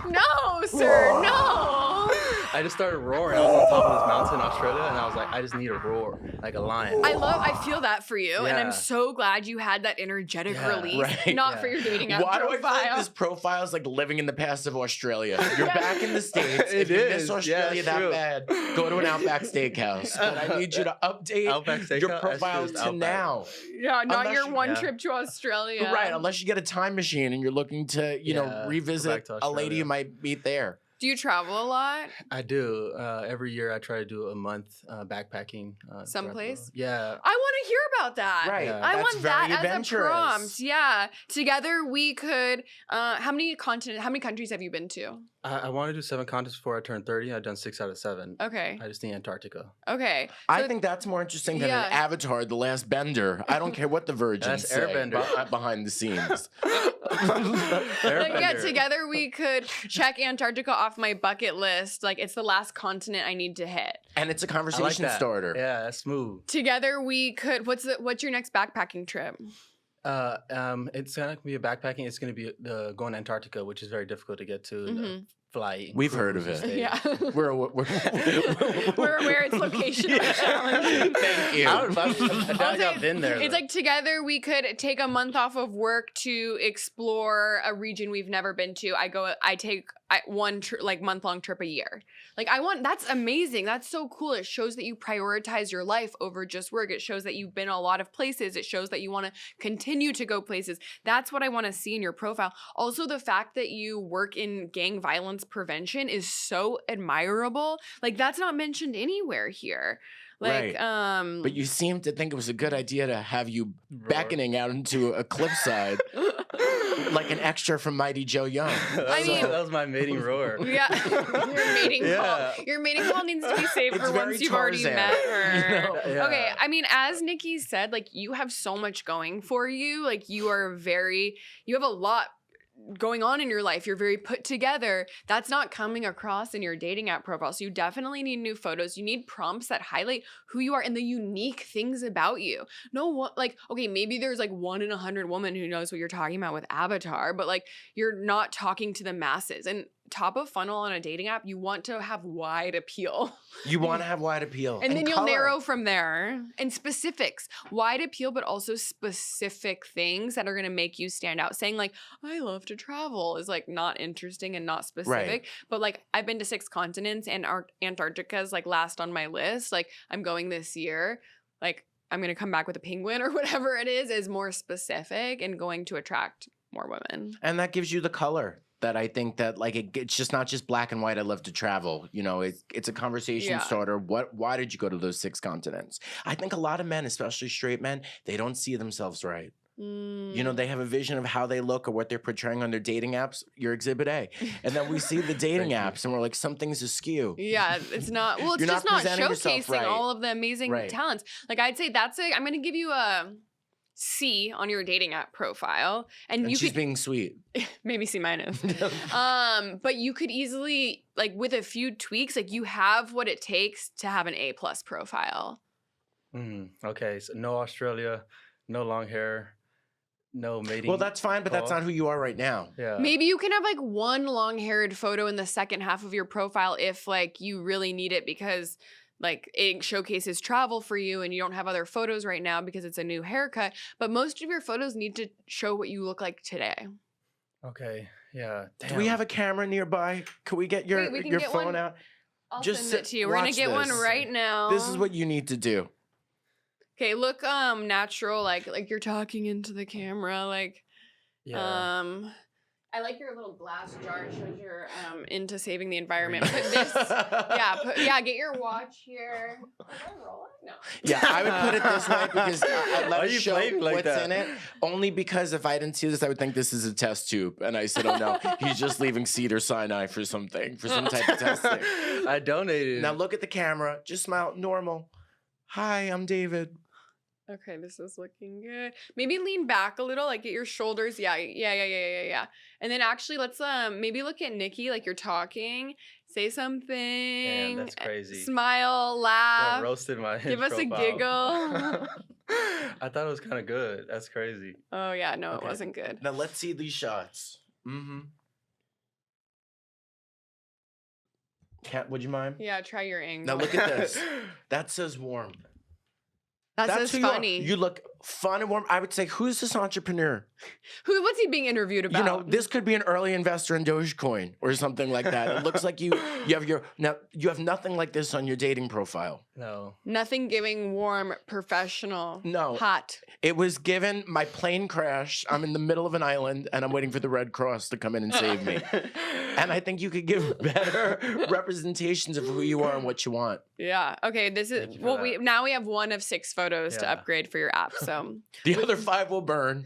A: No, sir, no.
C: I just started roaring. I was on top of this mountain in Australia, and I was like, I just need a roar, like a lion.
A: I feel that for you, and I'm
C: Yeah.
A: so glad you had that energetic
C: Yeah,
A: release,
B: right,
A: not
C: yeah.
A: for your dating app
B: Why do I feel
A: profile.
B: like this profile is like living in the past of Australia? You're
A: Yeah.
B: back in the States.
C: It
B: If you miss
C: is. Yeah,
B: Australia
C: it's
B: that
C: true.
B: bad, go to an Outback Steakhouse. But I need you to update
C: Outback
B: your
C: Steakhouse?
B: profile
C: That's just
B: to
C: Outback.
B: now.
A: Yeah, not
B: Unless
A: your
B: you-
A: one
C: Yeah.
A: trip to Australia.
B: Right, unless you get a time machine and you're looking to,
C: Yeah,
B: know,
C: go
B: revisit
C: back to
B: a lady
C: Australia.
B: you might meet there.
A: Do you travel a lot?
C: I do. Every year I try to do a month backpacking. throughout the
A: Someplace?
C: world. Yeah.
A: I want to hear about that.
B: Right.
C: Yeah.
A: I
B: That's
A: want that
B: very
A: as a
B: adventurous.
A: prompt. Yeah. Together we could how many countries have you been to?
C: I want to do 7 continents before I turn 30. I've done 6 out of 7.
A: Okay.
C: I just need Antarctica.
A: Okay.
B: I
A: So-
B: think that's more interesting than
A: Yeah.
B: an Avatar, The Last Bender. I don't care what the virgins
C: That's
B: say
C: Airbender.
B: behind the scenes.
A: Like, yeah,
C: Airbender.
A: together we could check Antarctica off my bucket list. Like, it's the last continent I need to hit.
B: And it's a
C: I like
B: conversation
C: that.
B: starter.
C: Yeah, that's smooth.
A: Together we could. What's your next backpacking trip?
C: It's gonna be a backpacking. It's gonna be going to Antarctica, which is very difficult to get to. And,
A: Mhm.
C: flight.
B: We've heard
C: cruise
B: of
C: and
B: it.
C: stay.
A: Yeah.
B: We're
A: We're aware it's locationally challenging.
B: Thank you.
C: I doubt
A: Also,
C: I've been there.
A: It's
C: though.
A: like together we could take a month off of work to explore a region we've never been to. I take one month-long trip a year. Like that's amazing. That's so cool. It shows that you prioritize your life over just work. It shows that you've been a lot of places. It shows that you want to continue to go places. That's what I want to see in your profile. Also, the fact that you work in gang violence prevention is so admirable. Like that's not mentioned anywhere here. Like,
B: Right. But you seem to think it was a good idea to have you
C: Roar.
B: beckoning out into a cliffside like an extra from Mighty Joe Young.
A: I mean-
C: that was my mating roar.
A: Yeah, your mating
C: Yeah.
A: call. Your mating call needs to be saved
B: It's
A: for
B: very
A: once you've already
B: Tarzan,
A: met her.
B: you know?
C: Yeah.
A: Okay, I mean, as Nikki said, like you have so much going for you. Like you have a lot going on in your life. You're very put together. That's not coming across in your dating app profile. So you definitely need new photos. You need prompts that highlight who you are and the unique things about you. No one okay, maybe there's like 1 in 100 woman who knows what you're talking about with Avatar, but like you're not talking to the masses. And top of funnel on a dating app, you want to have wide appeal.
B: You want to have wide appeal.
A: And then you'll
B: color.
A: narrow from there. And specifics, wide appeal, but also specific things that are going to make you stand out. Saying like, I love to travel is like not interesting and not specific.
B: Right.
A: But like, I've been to 6 continents and Antarctica is like last on my list. Like I'm going this year. Like I'm going to come back with a penguin or whatever it is more specific and going to attract more women.
B: And that gives you the color. That I think that like it's just not just black and white. I love to travel. You know, it's a conversation
A: Yeah.
B: starter. Why did you go to those 6 continents? I think a lot of men, especially straight men, they don't see themselves right. You know, they have a vision of how they look or what they're portraying on their dating apps. You're exhibit A. And then we see the dating
C: Thank you.
B: apps and we're like, something's askew.
A: Yeah, it's not. Well, it's
B: You're
A: just
B: not
A: not
B: presenting yourself
A: showcasing
B: right.
A: all of the amazing
B: Right.
A: talents. Like I'd say I'm going to give you a C on your dating app profile, and
B: And
A: you
B: she's
A: could
B: being sweet.
A: maybe C minus. But you could easily like with a few tweaks, like you have what it takes to have an A+ profile.
C: Okay, so no Australia, no long hair, no mating.
B: Well, that's fine, but that's
C: call.
B: not who you are right now.
C: Yeah.
A: Maybe you can have like one long-haired photo in the second half of your profile if like you really need it because like it showcases travel for you and you don't have other photos right now because it's a new haircut. But most of your photos need to show what you look like today.
C: Okay. Yeah.
B: Do we have a camera nearby? Can we get your,
A: Wait, we can
B: your
A: get
B: phone
A: one.
B: out?
A: I'll
B: Just
A: send it
B: sit-
A: to you. We're gonna
B: watch
A: get one
B: this.
A: right now.
B: This is what you need to do.
A: Okay, look natural, like you're talking into the camera, like
C: Yeah.
A: I like your little glass jar. It shows you're into saving the environment. Put this, yeah, get your watch here. Can I roll it? No.
B: Yeah, I would put it this way because I
C: Why
B: let
C: are
B: it
C: you
B: show
C: playing like
B: what's
C: that?
B: in it. Only because if I didn't see this, I would think this is a test tube. And I said, oh no, he's just leaving Cedar Sinai for something, for some type of testing.
C: I donated.
B: Now look at the camera. Just smile normal. Hi, I'm David.
A: Okay, this is looking good. Maybe lean back a little, like get your shoulders. Yeah. And then actually, let's maybe look at Nikki, like you're talking. Say something.
C: Damn, that's crazy.
A: Smile,
C: Yeah,
A: laugh.
C: roasted my
A: Give us a
C: profile.
A: giggle.
C: I thought it was kind of good. That's crazy.
A: Oh yeah, no,
B: Okay.
A: it wasn't good.
B: Now let's see these shots. Mm-hmm. Would you mind?
A: Yeah, try your angle.
B: Now look at this. That says warm.
A: That
B: That's
A: says
B: who you are.
A: funny.
B: You look fun and warm. I would say, who's this entrepreneur?
A: What's he being interviewed about?
B: You know, this could be an early investor in Dogecoin or something like that. It looks like you have nothing like this on your dating profile.
C: No.
A: Nothing giving warm, professional,
B: No.
A: hot.
B: It was given my plane crashed. I'm in the middle of an island and I'm waiting for the Red Cross to come in and save me. And I think you could give better representations of who you are and what you want.
A: Yeah. Okay. This is
C: Thank you for that.
A: we have one of 6 photos to
C: Yeah.
A: upgrade for your app. So
B: The other 5 will burn,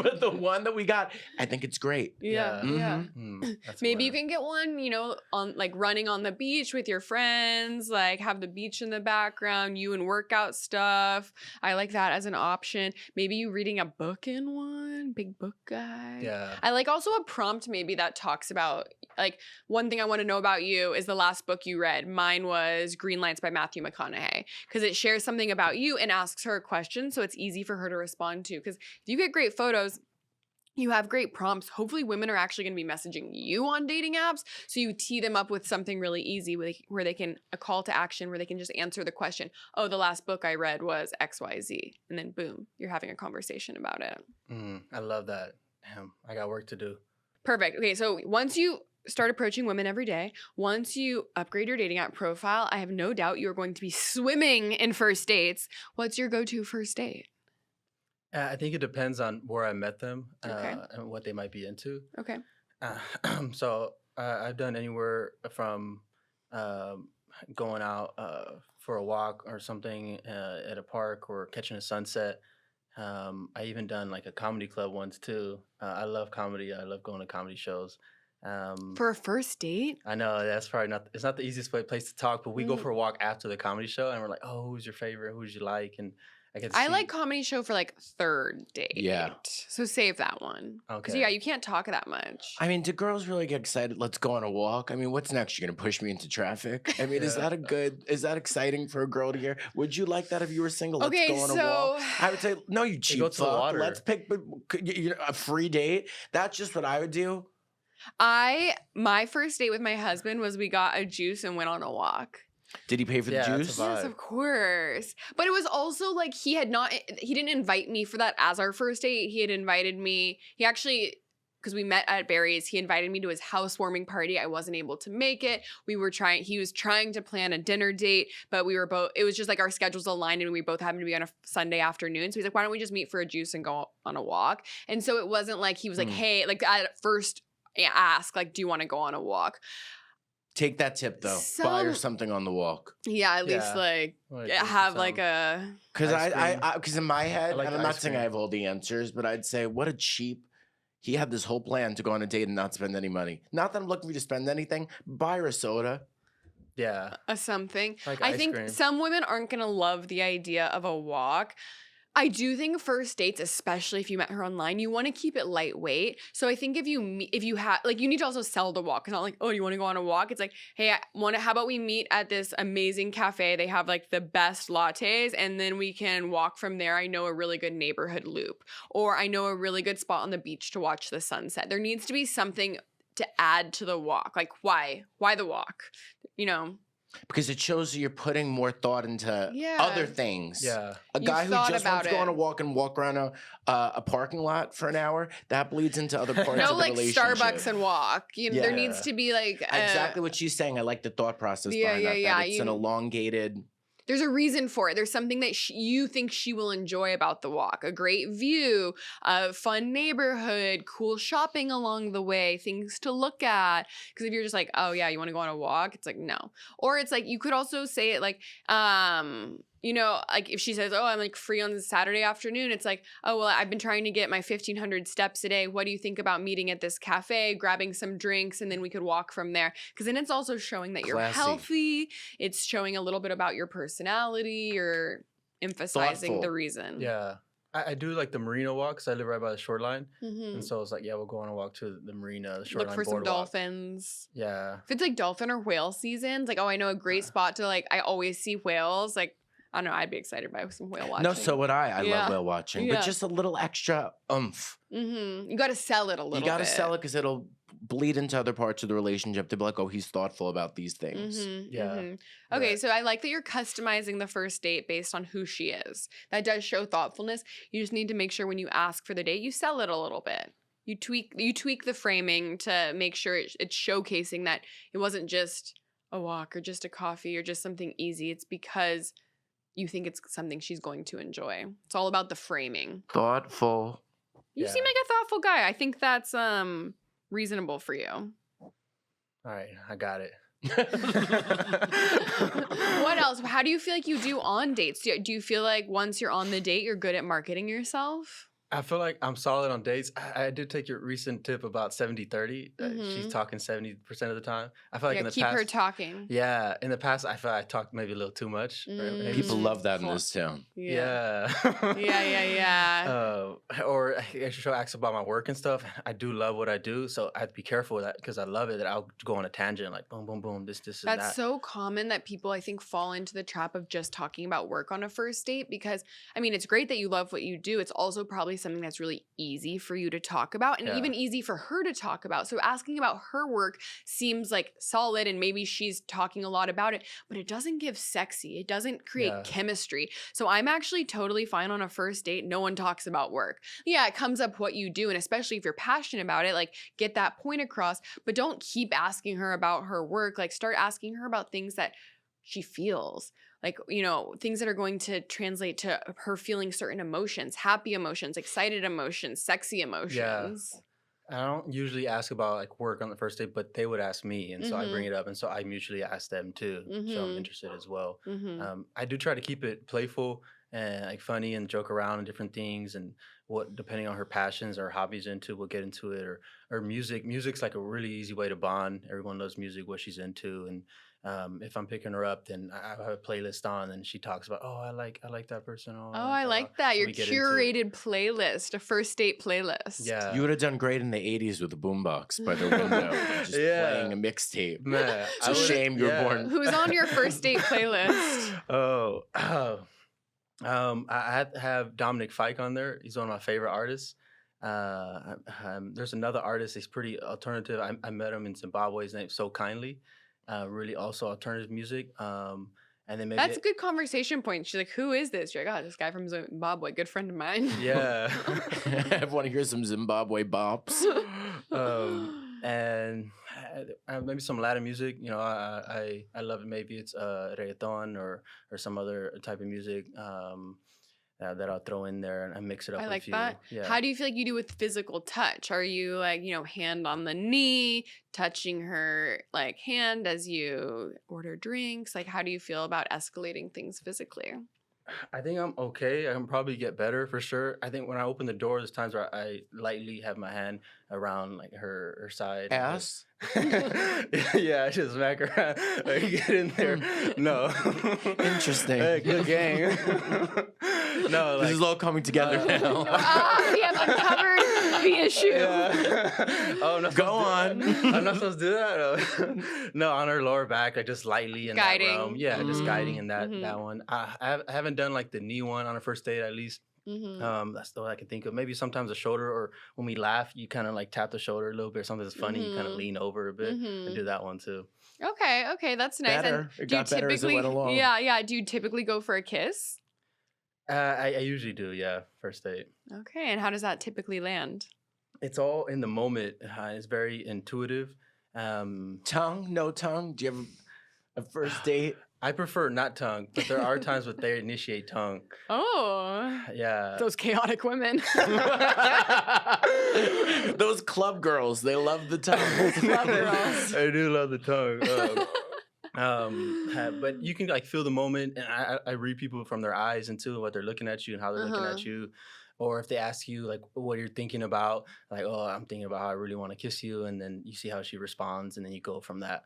B: but the one that we got, I think it's great.
A: yeah.
C: Yeah.
A: Yeah.
C: That's a
A: Maybe you
C: winner.
A: can get one, on like running on the beach with your friends, like have the beach in the background, you and workout stuff. I like that as an option. Maybe you reading a book in one, big book guy.
C: Yeah.
A: I like also a prompt maybe that talks about like one thing I want to know about you is the last book you read. Mine was Green Lights by Matthew McConaughey because it shares something about you and asks her a question so it's easy for her to respond to. Because if you get great photos, you have great prompts. Hopefully women are actually going to be messaging you on dating apps. So you tee them up with something really easy where they can, a call to action where they can just answer the question, oh, the last book I read was XYZ. And then boom, you're having a conversation about it.
C: I love that. Damn, I got work to do.
A: Perfect. Okay, so once you start approaching women every day, once you upgrade your dating app profile, I have no doubt you're going to be swimming in first dates. What's your go-to first date?
C: I think it depends on where I met them
A: Okay.
C: and what they might be into.
A: Okay.
C: Uh, so I've done anywhere from going out for a walk or something at a park or catching a sunset. I even done like a comedy club once too. I love comedy. I love going to comedy shows.
A: For a first date?
C: I know that's probably not. It's not the easiest place to talk, but we go
A: Mm.
C: for a walk after the comedy show, and we're like, "Oh, who's your favorite? Who's you like?" And I get to
A: I
C: see.
A: like comedy show for like third date.
B: Yeah.
A: So save that one. Because
C: Okay.
A: yeah, you can't talk that much.
B: I mean, do girls really get excited? Let's go on a walk. I mean, what's next? You're gonna push me into traffic? I mean, is
C: Yeah.
B: that exciting for a girl to hear? Would you like that if you were single? Let's
A: Okay,
B: go on a walk. I would say, no, you cheap
C: go to the
B: fuck.
C: water.
B: Let's pick a free date. That's just what I would do.
A: My first date with my husband was we got a juice and went on a walk.
B: Did he pay for the
C: Yeah, that's a
B: juice?
C: vibe.
A: Yes, of course. But it was also like he didn't invite me for that as our first date. He had invited me. He actually, because we met at Barry's, he invited me to his housewarming party. I wasn't able to make it. He was trying to plan a dinner date, but it was just like our schedules aligned and we both happened to be on a Sunday afternoon. So he's like, why don't we just meet for a juice and go on a walk? And so it wasn't like he was like, hey, like at first ask, like, do you want to go on a walk?
B: Take that tip though. Buy her
A: Some-
B: something on the walk.
A: Yeah, at least
C: Yeah.
A: like
C: Wanna drink
A: have
C: some.
A: like a
B: Because
C: Ice cream.
B: because in my head,
C: like
B: and
C: the
B: I'm not
C: ice
B: saying I
C: cream.
B: have all the answers, but I'd say, what a cheap. He had this whole plan to go on a date and not spend any money. Not that I'm looking for you to spend anything. Buy her a soda.
C: Yeah.
A: something.
C: Like
A: I
C: ice
A: think
C: cream.
A: some women aren't gonna love the idea of a walk. I do think first dates, especially if you met her online, you want to keep it lightweight. So I think if you have like, you need to also sell the walk. It's not like, oh, you want to go on a walk? It's like, hey, how about we meet at this amazing cafe? They have like the best lattes, and then we can walk from there. I know a really good neighborhood loop, or I know a really good spot on the beach to watch the sunset. There needs to be something to add to the walk. Like, why the walk? You know.
B: Because it shows that you're putting more thought into
A: Yeah.
B: other things.
C: Yeah.
B: A
A: You've
B: guy who
A: thought
B: just
A: about
B: wants to go on a
A: it.
B: walk and walk around a parking lot for an hour, that bleeds into other parts
A: No,
B: of the
A: like
B: relationship.
A: Starbucks and walk. There needs
C: Yeah.
A: to be like
B: Exactly what she's saying. I like the thought process
A: Yeah,
B: behind
A: yeah,
B: that.
A: yeah,
B: That it's an elongated.
A: there's a reason for it. There's something that you think she will enjoy about the walk. A great view, a fun neighborhood, cool shopping along the way, things to look at. Because if you're just like, oh yeah, you want to go on a walk? It's like, no. Or it's like, you could also say it like, like if she says, oh, I'm like free on Saturday afternoon. It's like, oh, well, I've been trying to get my 1,500 steps a day. What do you think about meeting at this cafe, grabbing some drinks, and then we could walk from there? Because then it's also showing that you're
B: Classy.
A: healthy. It's showing a little bit about your personality. You're emphasizing
B: Thoughtful.
A: the reason.
C: Yeah. I do like the marina walks. I live right by the shoreline.
A: Mhm.
C: And so it's like, yeah, we'll go on a walk to the marina, the shoreline
A: Look for some
C: boardwalk.
A: dolphins.
C: Yeah.
A: If it's like dolphin or whale seasons, like, oh, I know a great spot to like, I always see whales. Like, I don't know, I'd be excited by some whale watching.
B: No, so would I. I
A: Yeah.
B: love whale watching.
A: Yeah.
B: But just a little extra oomph.
A: You got to sell it a little
B: You got to
A: bit.
B: sell it because it'll bleed into other parts of the relationship to be like, oh, he's thoughtful about these things.
C: Yeah.
A: Okay,
C: Right.
A: so I like that you're customizing the first date based on who she is. That does show thoughtfulness. You just need to make sure when you ask for the date, you sell it a little bit. You tweak the framing to make sure it's showcasing that it wasn't just a walk or just a coffee or just something easy. It's because you think it's something she's going to enjoy. It's all about the framing.
B: Thoughtful.
A: You
C: Yeah.
A: seem like a thoughtful guy. I think that's reasonable for you.
C: All right. I got it.
A: What else? How do you feel like you do on dates? Do you feel like once you're on the date, you're good at marketing yourself?
C: I feel like I'm solid on dates. I did take your recent tip about 70-30. She's
A: Mhm.
C: talking 70% of the time. I feel like in the
A: keep
C: past.
A: her talking.
C: Yeah. In the past, I feel like I talked maybe a little too much. Maybe
B: People
A: Mm.
B: love that in
A: Cool.
B: this town.
C: Yeah.
A: Yeah.
C: Or she'll ask about my work and stuff. I do love what I do, so I have to be careful with that because I love it. That I'll go on a tangent like boom, boom, boom. This, and
A: That's
C: that.
A: so common that people, I think, fall into the trap of just talking about work on a first date because, I mean, it's great that you love what you do. It's also probably something that's really easy for you to talk about and
C: Yeah.
A: even easy for her to talk about. So asking about her work seems like solid and maybe she's talking a lot about it, but it doesn't give sexy. It doesn't create
C: Yeah.
A: chemistry. So I'm actually totally fine on a first date. No one talks about work. Yeah, it comes up what you do. And especially if you're passionate about it, like get that point across, but don't keep asking her about her work. Like start asking her about things that she feels, like, you know, things that are going to translate to her feeling certain emotions, happy emotions, excited emotions, sexy emotions.
C: I don't usually ask about like work on the first date, but they would ask me, and so I bring
A: Mhm.
C: it up, and so I mutually ask them too, so I'm
A: Mhm.
C: interested as well.
A: Mhm.
C: I do try to keep it playful and like funny and joke around and different things, and what depending on her passions or hobbies into, we'll get into it, or music. Music's like a really easy way to bond. Everyone loves music, what she's into, and if I'm picking her up, then I have a playlist on, and she talks about, oh, I like that person, oh,
A: Oh,
C: I like
A: I
C: blah, blah.
A: like that.
C: So
A: Your
C: we get into it.
A: curated playlist, a first date playlist.
B: You
C: Yeah,
B: would have done great in the 80s with a boombox by the window, just playing a mixtape.
C: man,
B: It's a shame you were born.
A: Who's on your first date playlist?
C: Oh, I had to have Dominic Fike on there. He's one of my favorite artists. There's another artist. He's pretty alternative. I met him in Zimbabwe. His name's So Kindly. Really also alternative music. And then maybe
A: That's a good conversation point. She's like, who is this? You're like, oh, this guy from Zimbabwe, good friend of mine.
C: yeah.
B: I want to hear some Zimbabwe bops.
C: And maybe some Latin music. You know, I love it. Maybe it's reggaeton or some other type of music that I'll throw in there and mix it up
A: I
C: with
A: like
C: you.
A: that.
C: Yeah.
A: How do you feel like you do with physical touch? Are you like, you know, hand on the knee, touching her like hand as you order drinks? Like, how do you feel about escalating things physically?
C: I think I'm okay. I can probably get better for sure. I think when I open the door, there's times where I lightly have my hand around like her side.
B: Ass?
C: Yeah, I just smack her. Like, get in there. No.
B: Interesting.
C: Hey, good game. No,
B: This
C: like
B: is all coming together
C: uh,
B: now.
A: We have uncovered the issue.
C: yeah. Oh, I'm not
B: Go
C: supposed to
B: on.
C: I'm not supposed to do that. No, on her lower back, like just lightly in that realm.
A: Guiding.
C: Yeah, just guiding in
A: Mhm.
C: that one. I haven't done like the knee one on a first date at least.
A: Mhm.
C: That's the one I can think of. Maybe sometimes a shoulder, or when we laugh, you kind of like tap the shoulder a little bit. Something that's funny, you kind of
A: Mhm.
C: lean over a bit and do
A: Mhm.
C: that one too.
A: Okay, that's nice.
B: Better. It
A: do you
B: got better as it
A: typically,
B: went along.
A: yeah, do you typically go for a kiss?
C: I usually do, yeah, first date.
A: Okay, and how does that typically land?
C: It's all in the moment. It's very intuitive.
B: Tongue? No tongue? Do you have a first date?
C: I prefer not tongue, but there are times when they initiate tongue.
A: Oh,
C: Yeah.
A: those chaotic women.
B: Those club girls, they love the tongue.
A: Club girls.
C: I do love the tongue. But you can like feel the moment, and I read people from their eyes and too, what they're looking at you and how they're looking
A: Uh-huh.
C: at you. Or if they ask you like what you're thinking about, like, oh, I'm thinking about how I really want to kiss you, and then you see how she responds, and then you go from that.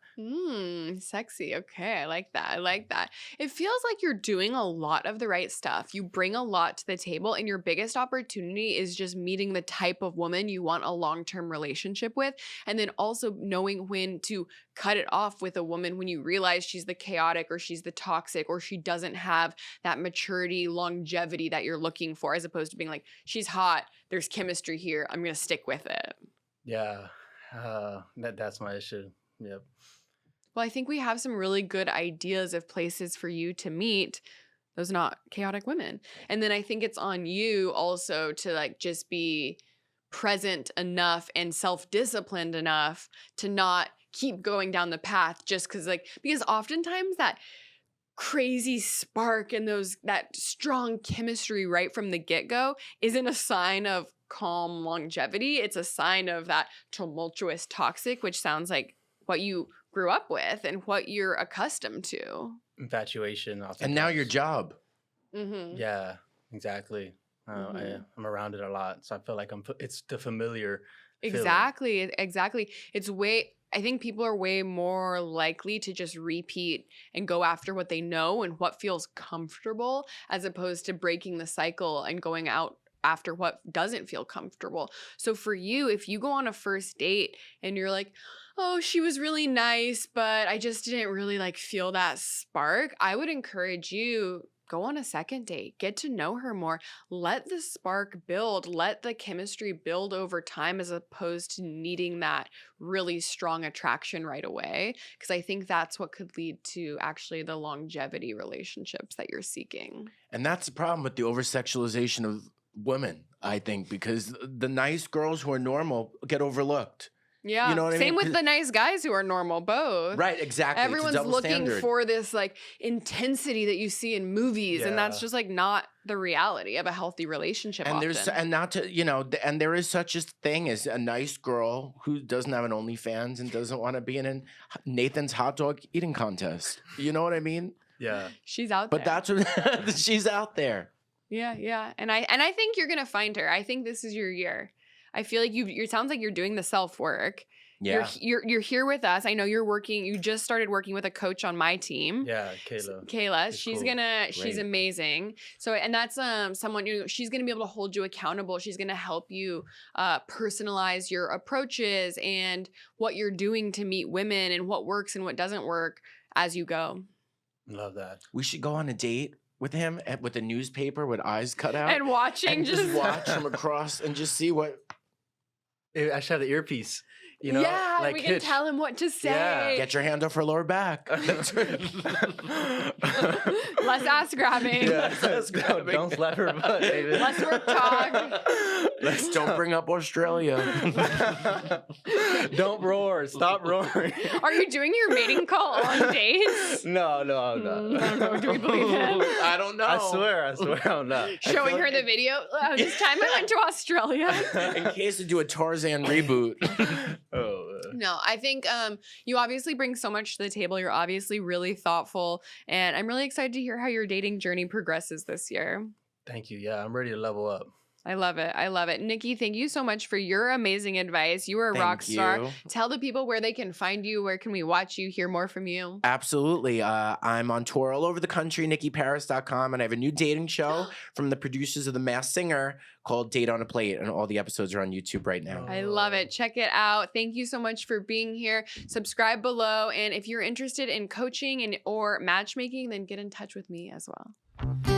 A: Sexy. Okay, I like that. I like that. It feels like you're doing a lot of the right stuff. You bring a lot to the table, and your biggest opportunity is just meeting the type of woman you want a long-term relationship with, and then also knowing when to cut it off with a woman when you realize she's the chaotic or she's the toxic or she doesn't have that maturity, longevity that you're looking for, as opposed to being like, she's hot, there's chemistry here, I'm gonna stick with it.
C: Yeah, that's my issue. Yep.
A: Well, I think we have some really good ideas of places for you to meet those not chaotic women. And then I think it's on you also to like just be present enough and self-disciplined enough to not keep going down the path just because oftentimes that crazy spark and that strong chemistry right from the get-go isn't a sign of calm longevity. It's a sign of that tumultuous toxic, which sounds like what you grew up with and what you're accustomed to.
C: Infatuation.
B: And now your
C: oftentimes.
B: job.
A: Mm-hmm.
C: Yeah, exactly.
A: Mhm.
C: I'm around it a lot, so I feel like it's the familiar feeling.
A: Exactly. I think people are way more likely to just repeat and go after what they know and what feels comfortable, as opposed to breaking the cycle and going out after what doesn't feel comfortable. So for you, if you go on a first date and you're like, oh, she was really nice, but I just didn't really like feel that spark, I would encourage you go on a second date, get to know her more, let the spark build, let the chemistry build over time as opposed to needing that really strong attraction right away. Because I think that's what could lead to actually the longevity relationships that you're seeking.
B: And that's the problem with the over sexualization of women, I think, because the nice girls who are normal get overlooked.
A: Yeah.
B: You know what I
A: Same
B: mean?
A: with
B: 'Cause-
A: the nice guys who are normal, both.
B: Right, exactly. It's a
A: Everyone's
B: double
A: looking
B: standard.
A: for this like intensity that you see in movies, and that's
C: Yeah.
A: just like not the reality of a healthy relationship.
B: And
A: often.
B: there's and not to and there is such a thing as a nice girl who doesn't have an OnlyFans and doesn't want to be in an Nathan's hot dog eating contest. You know what I mean?
C: Yeah.
A: She's out
B: But
A: there.
B: that's what she's out there.
A: Yeah. And I think you're gonna find her. I think this is your year. I feel like it sounds like you're doing the self work.
B: Yeah.
A: You're here with us. I know you're working. You just started working with a coach on my team.
C: Yeah, Kayla.
A: Kayla,
C: She's
A: she's
C: cool.
A: she's
B: Great.
A: amazing. So, and that's someone she's gonna be able to hold you accountable. She's gonna help you personalize your approaches and what you're doing to meet women and what works and what doesn't work as you go.
C: Love that.
B: We should go on a date with him with a newspaper with eyes cut out
A: And watching
B: and just watch from across and just see what
C: I should have the earpiece. You know,
A: yeah,
C: like
A: we can
C: Hitch.
A: tell him what to say.
C: Yeah.
B: get your hand off her lower back.
A: Less ass grabbing.
C: Yeah,
B: That's
C: don't, don't slap her butt, David.
A: Less work talk.
B: Let's don't bring up Australia.
C: Don't roar. Stop roaring.
A: Are you doing your mating call on dates?
C: No, I'm
A: I don't
C: not.
A: know. Do we believe him?
B: I don't know.
C: I swear I'm not.
A: Showing
B: feel
A: her the video. This time I went to Australia.
B: In case to do a Tarzan reboot.
C: Oh,
A: No, I think you obviously bring so much to the table. You're obviously really thoughtful. And I'm really excited to hear how your dating journey progresses this year.
C: thank you. Yeah, I'm ready to level up.
A: I love it. I love it. Nikki, thank you so much for your amazing advice. You are a rock
B: Thank
A: star.
B: you.
A: Tell the people where they can find you. Where can we watch you, hear more from you?
B: Absolutely. I'm on tour all over the country, NickyParis.com, and I have a new dating show from the producers of The Masked Singer called Date on a Plate, and all the episodes are on YouTube right now.
A: I love it. Check it out. Thank you so much for being here. Subscribe below. And if you're interested in coaching or matchmaking, then get in touch with me as well.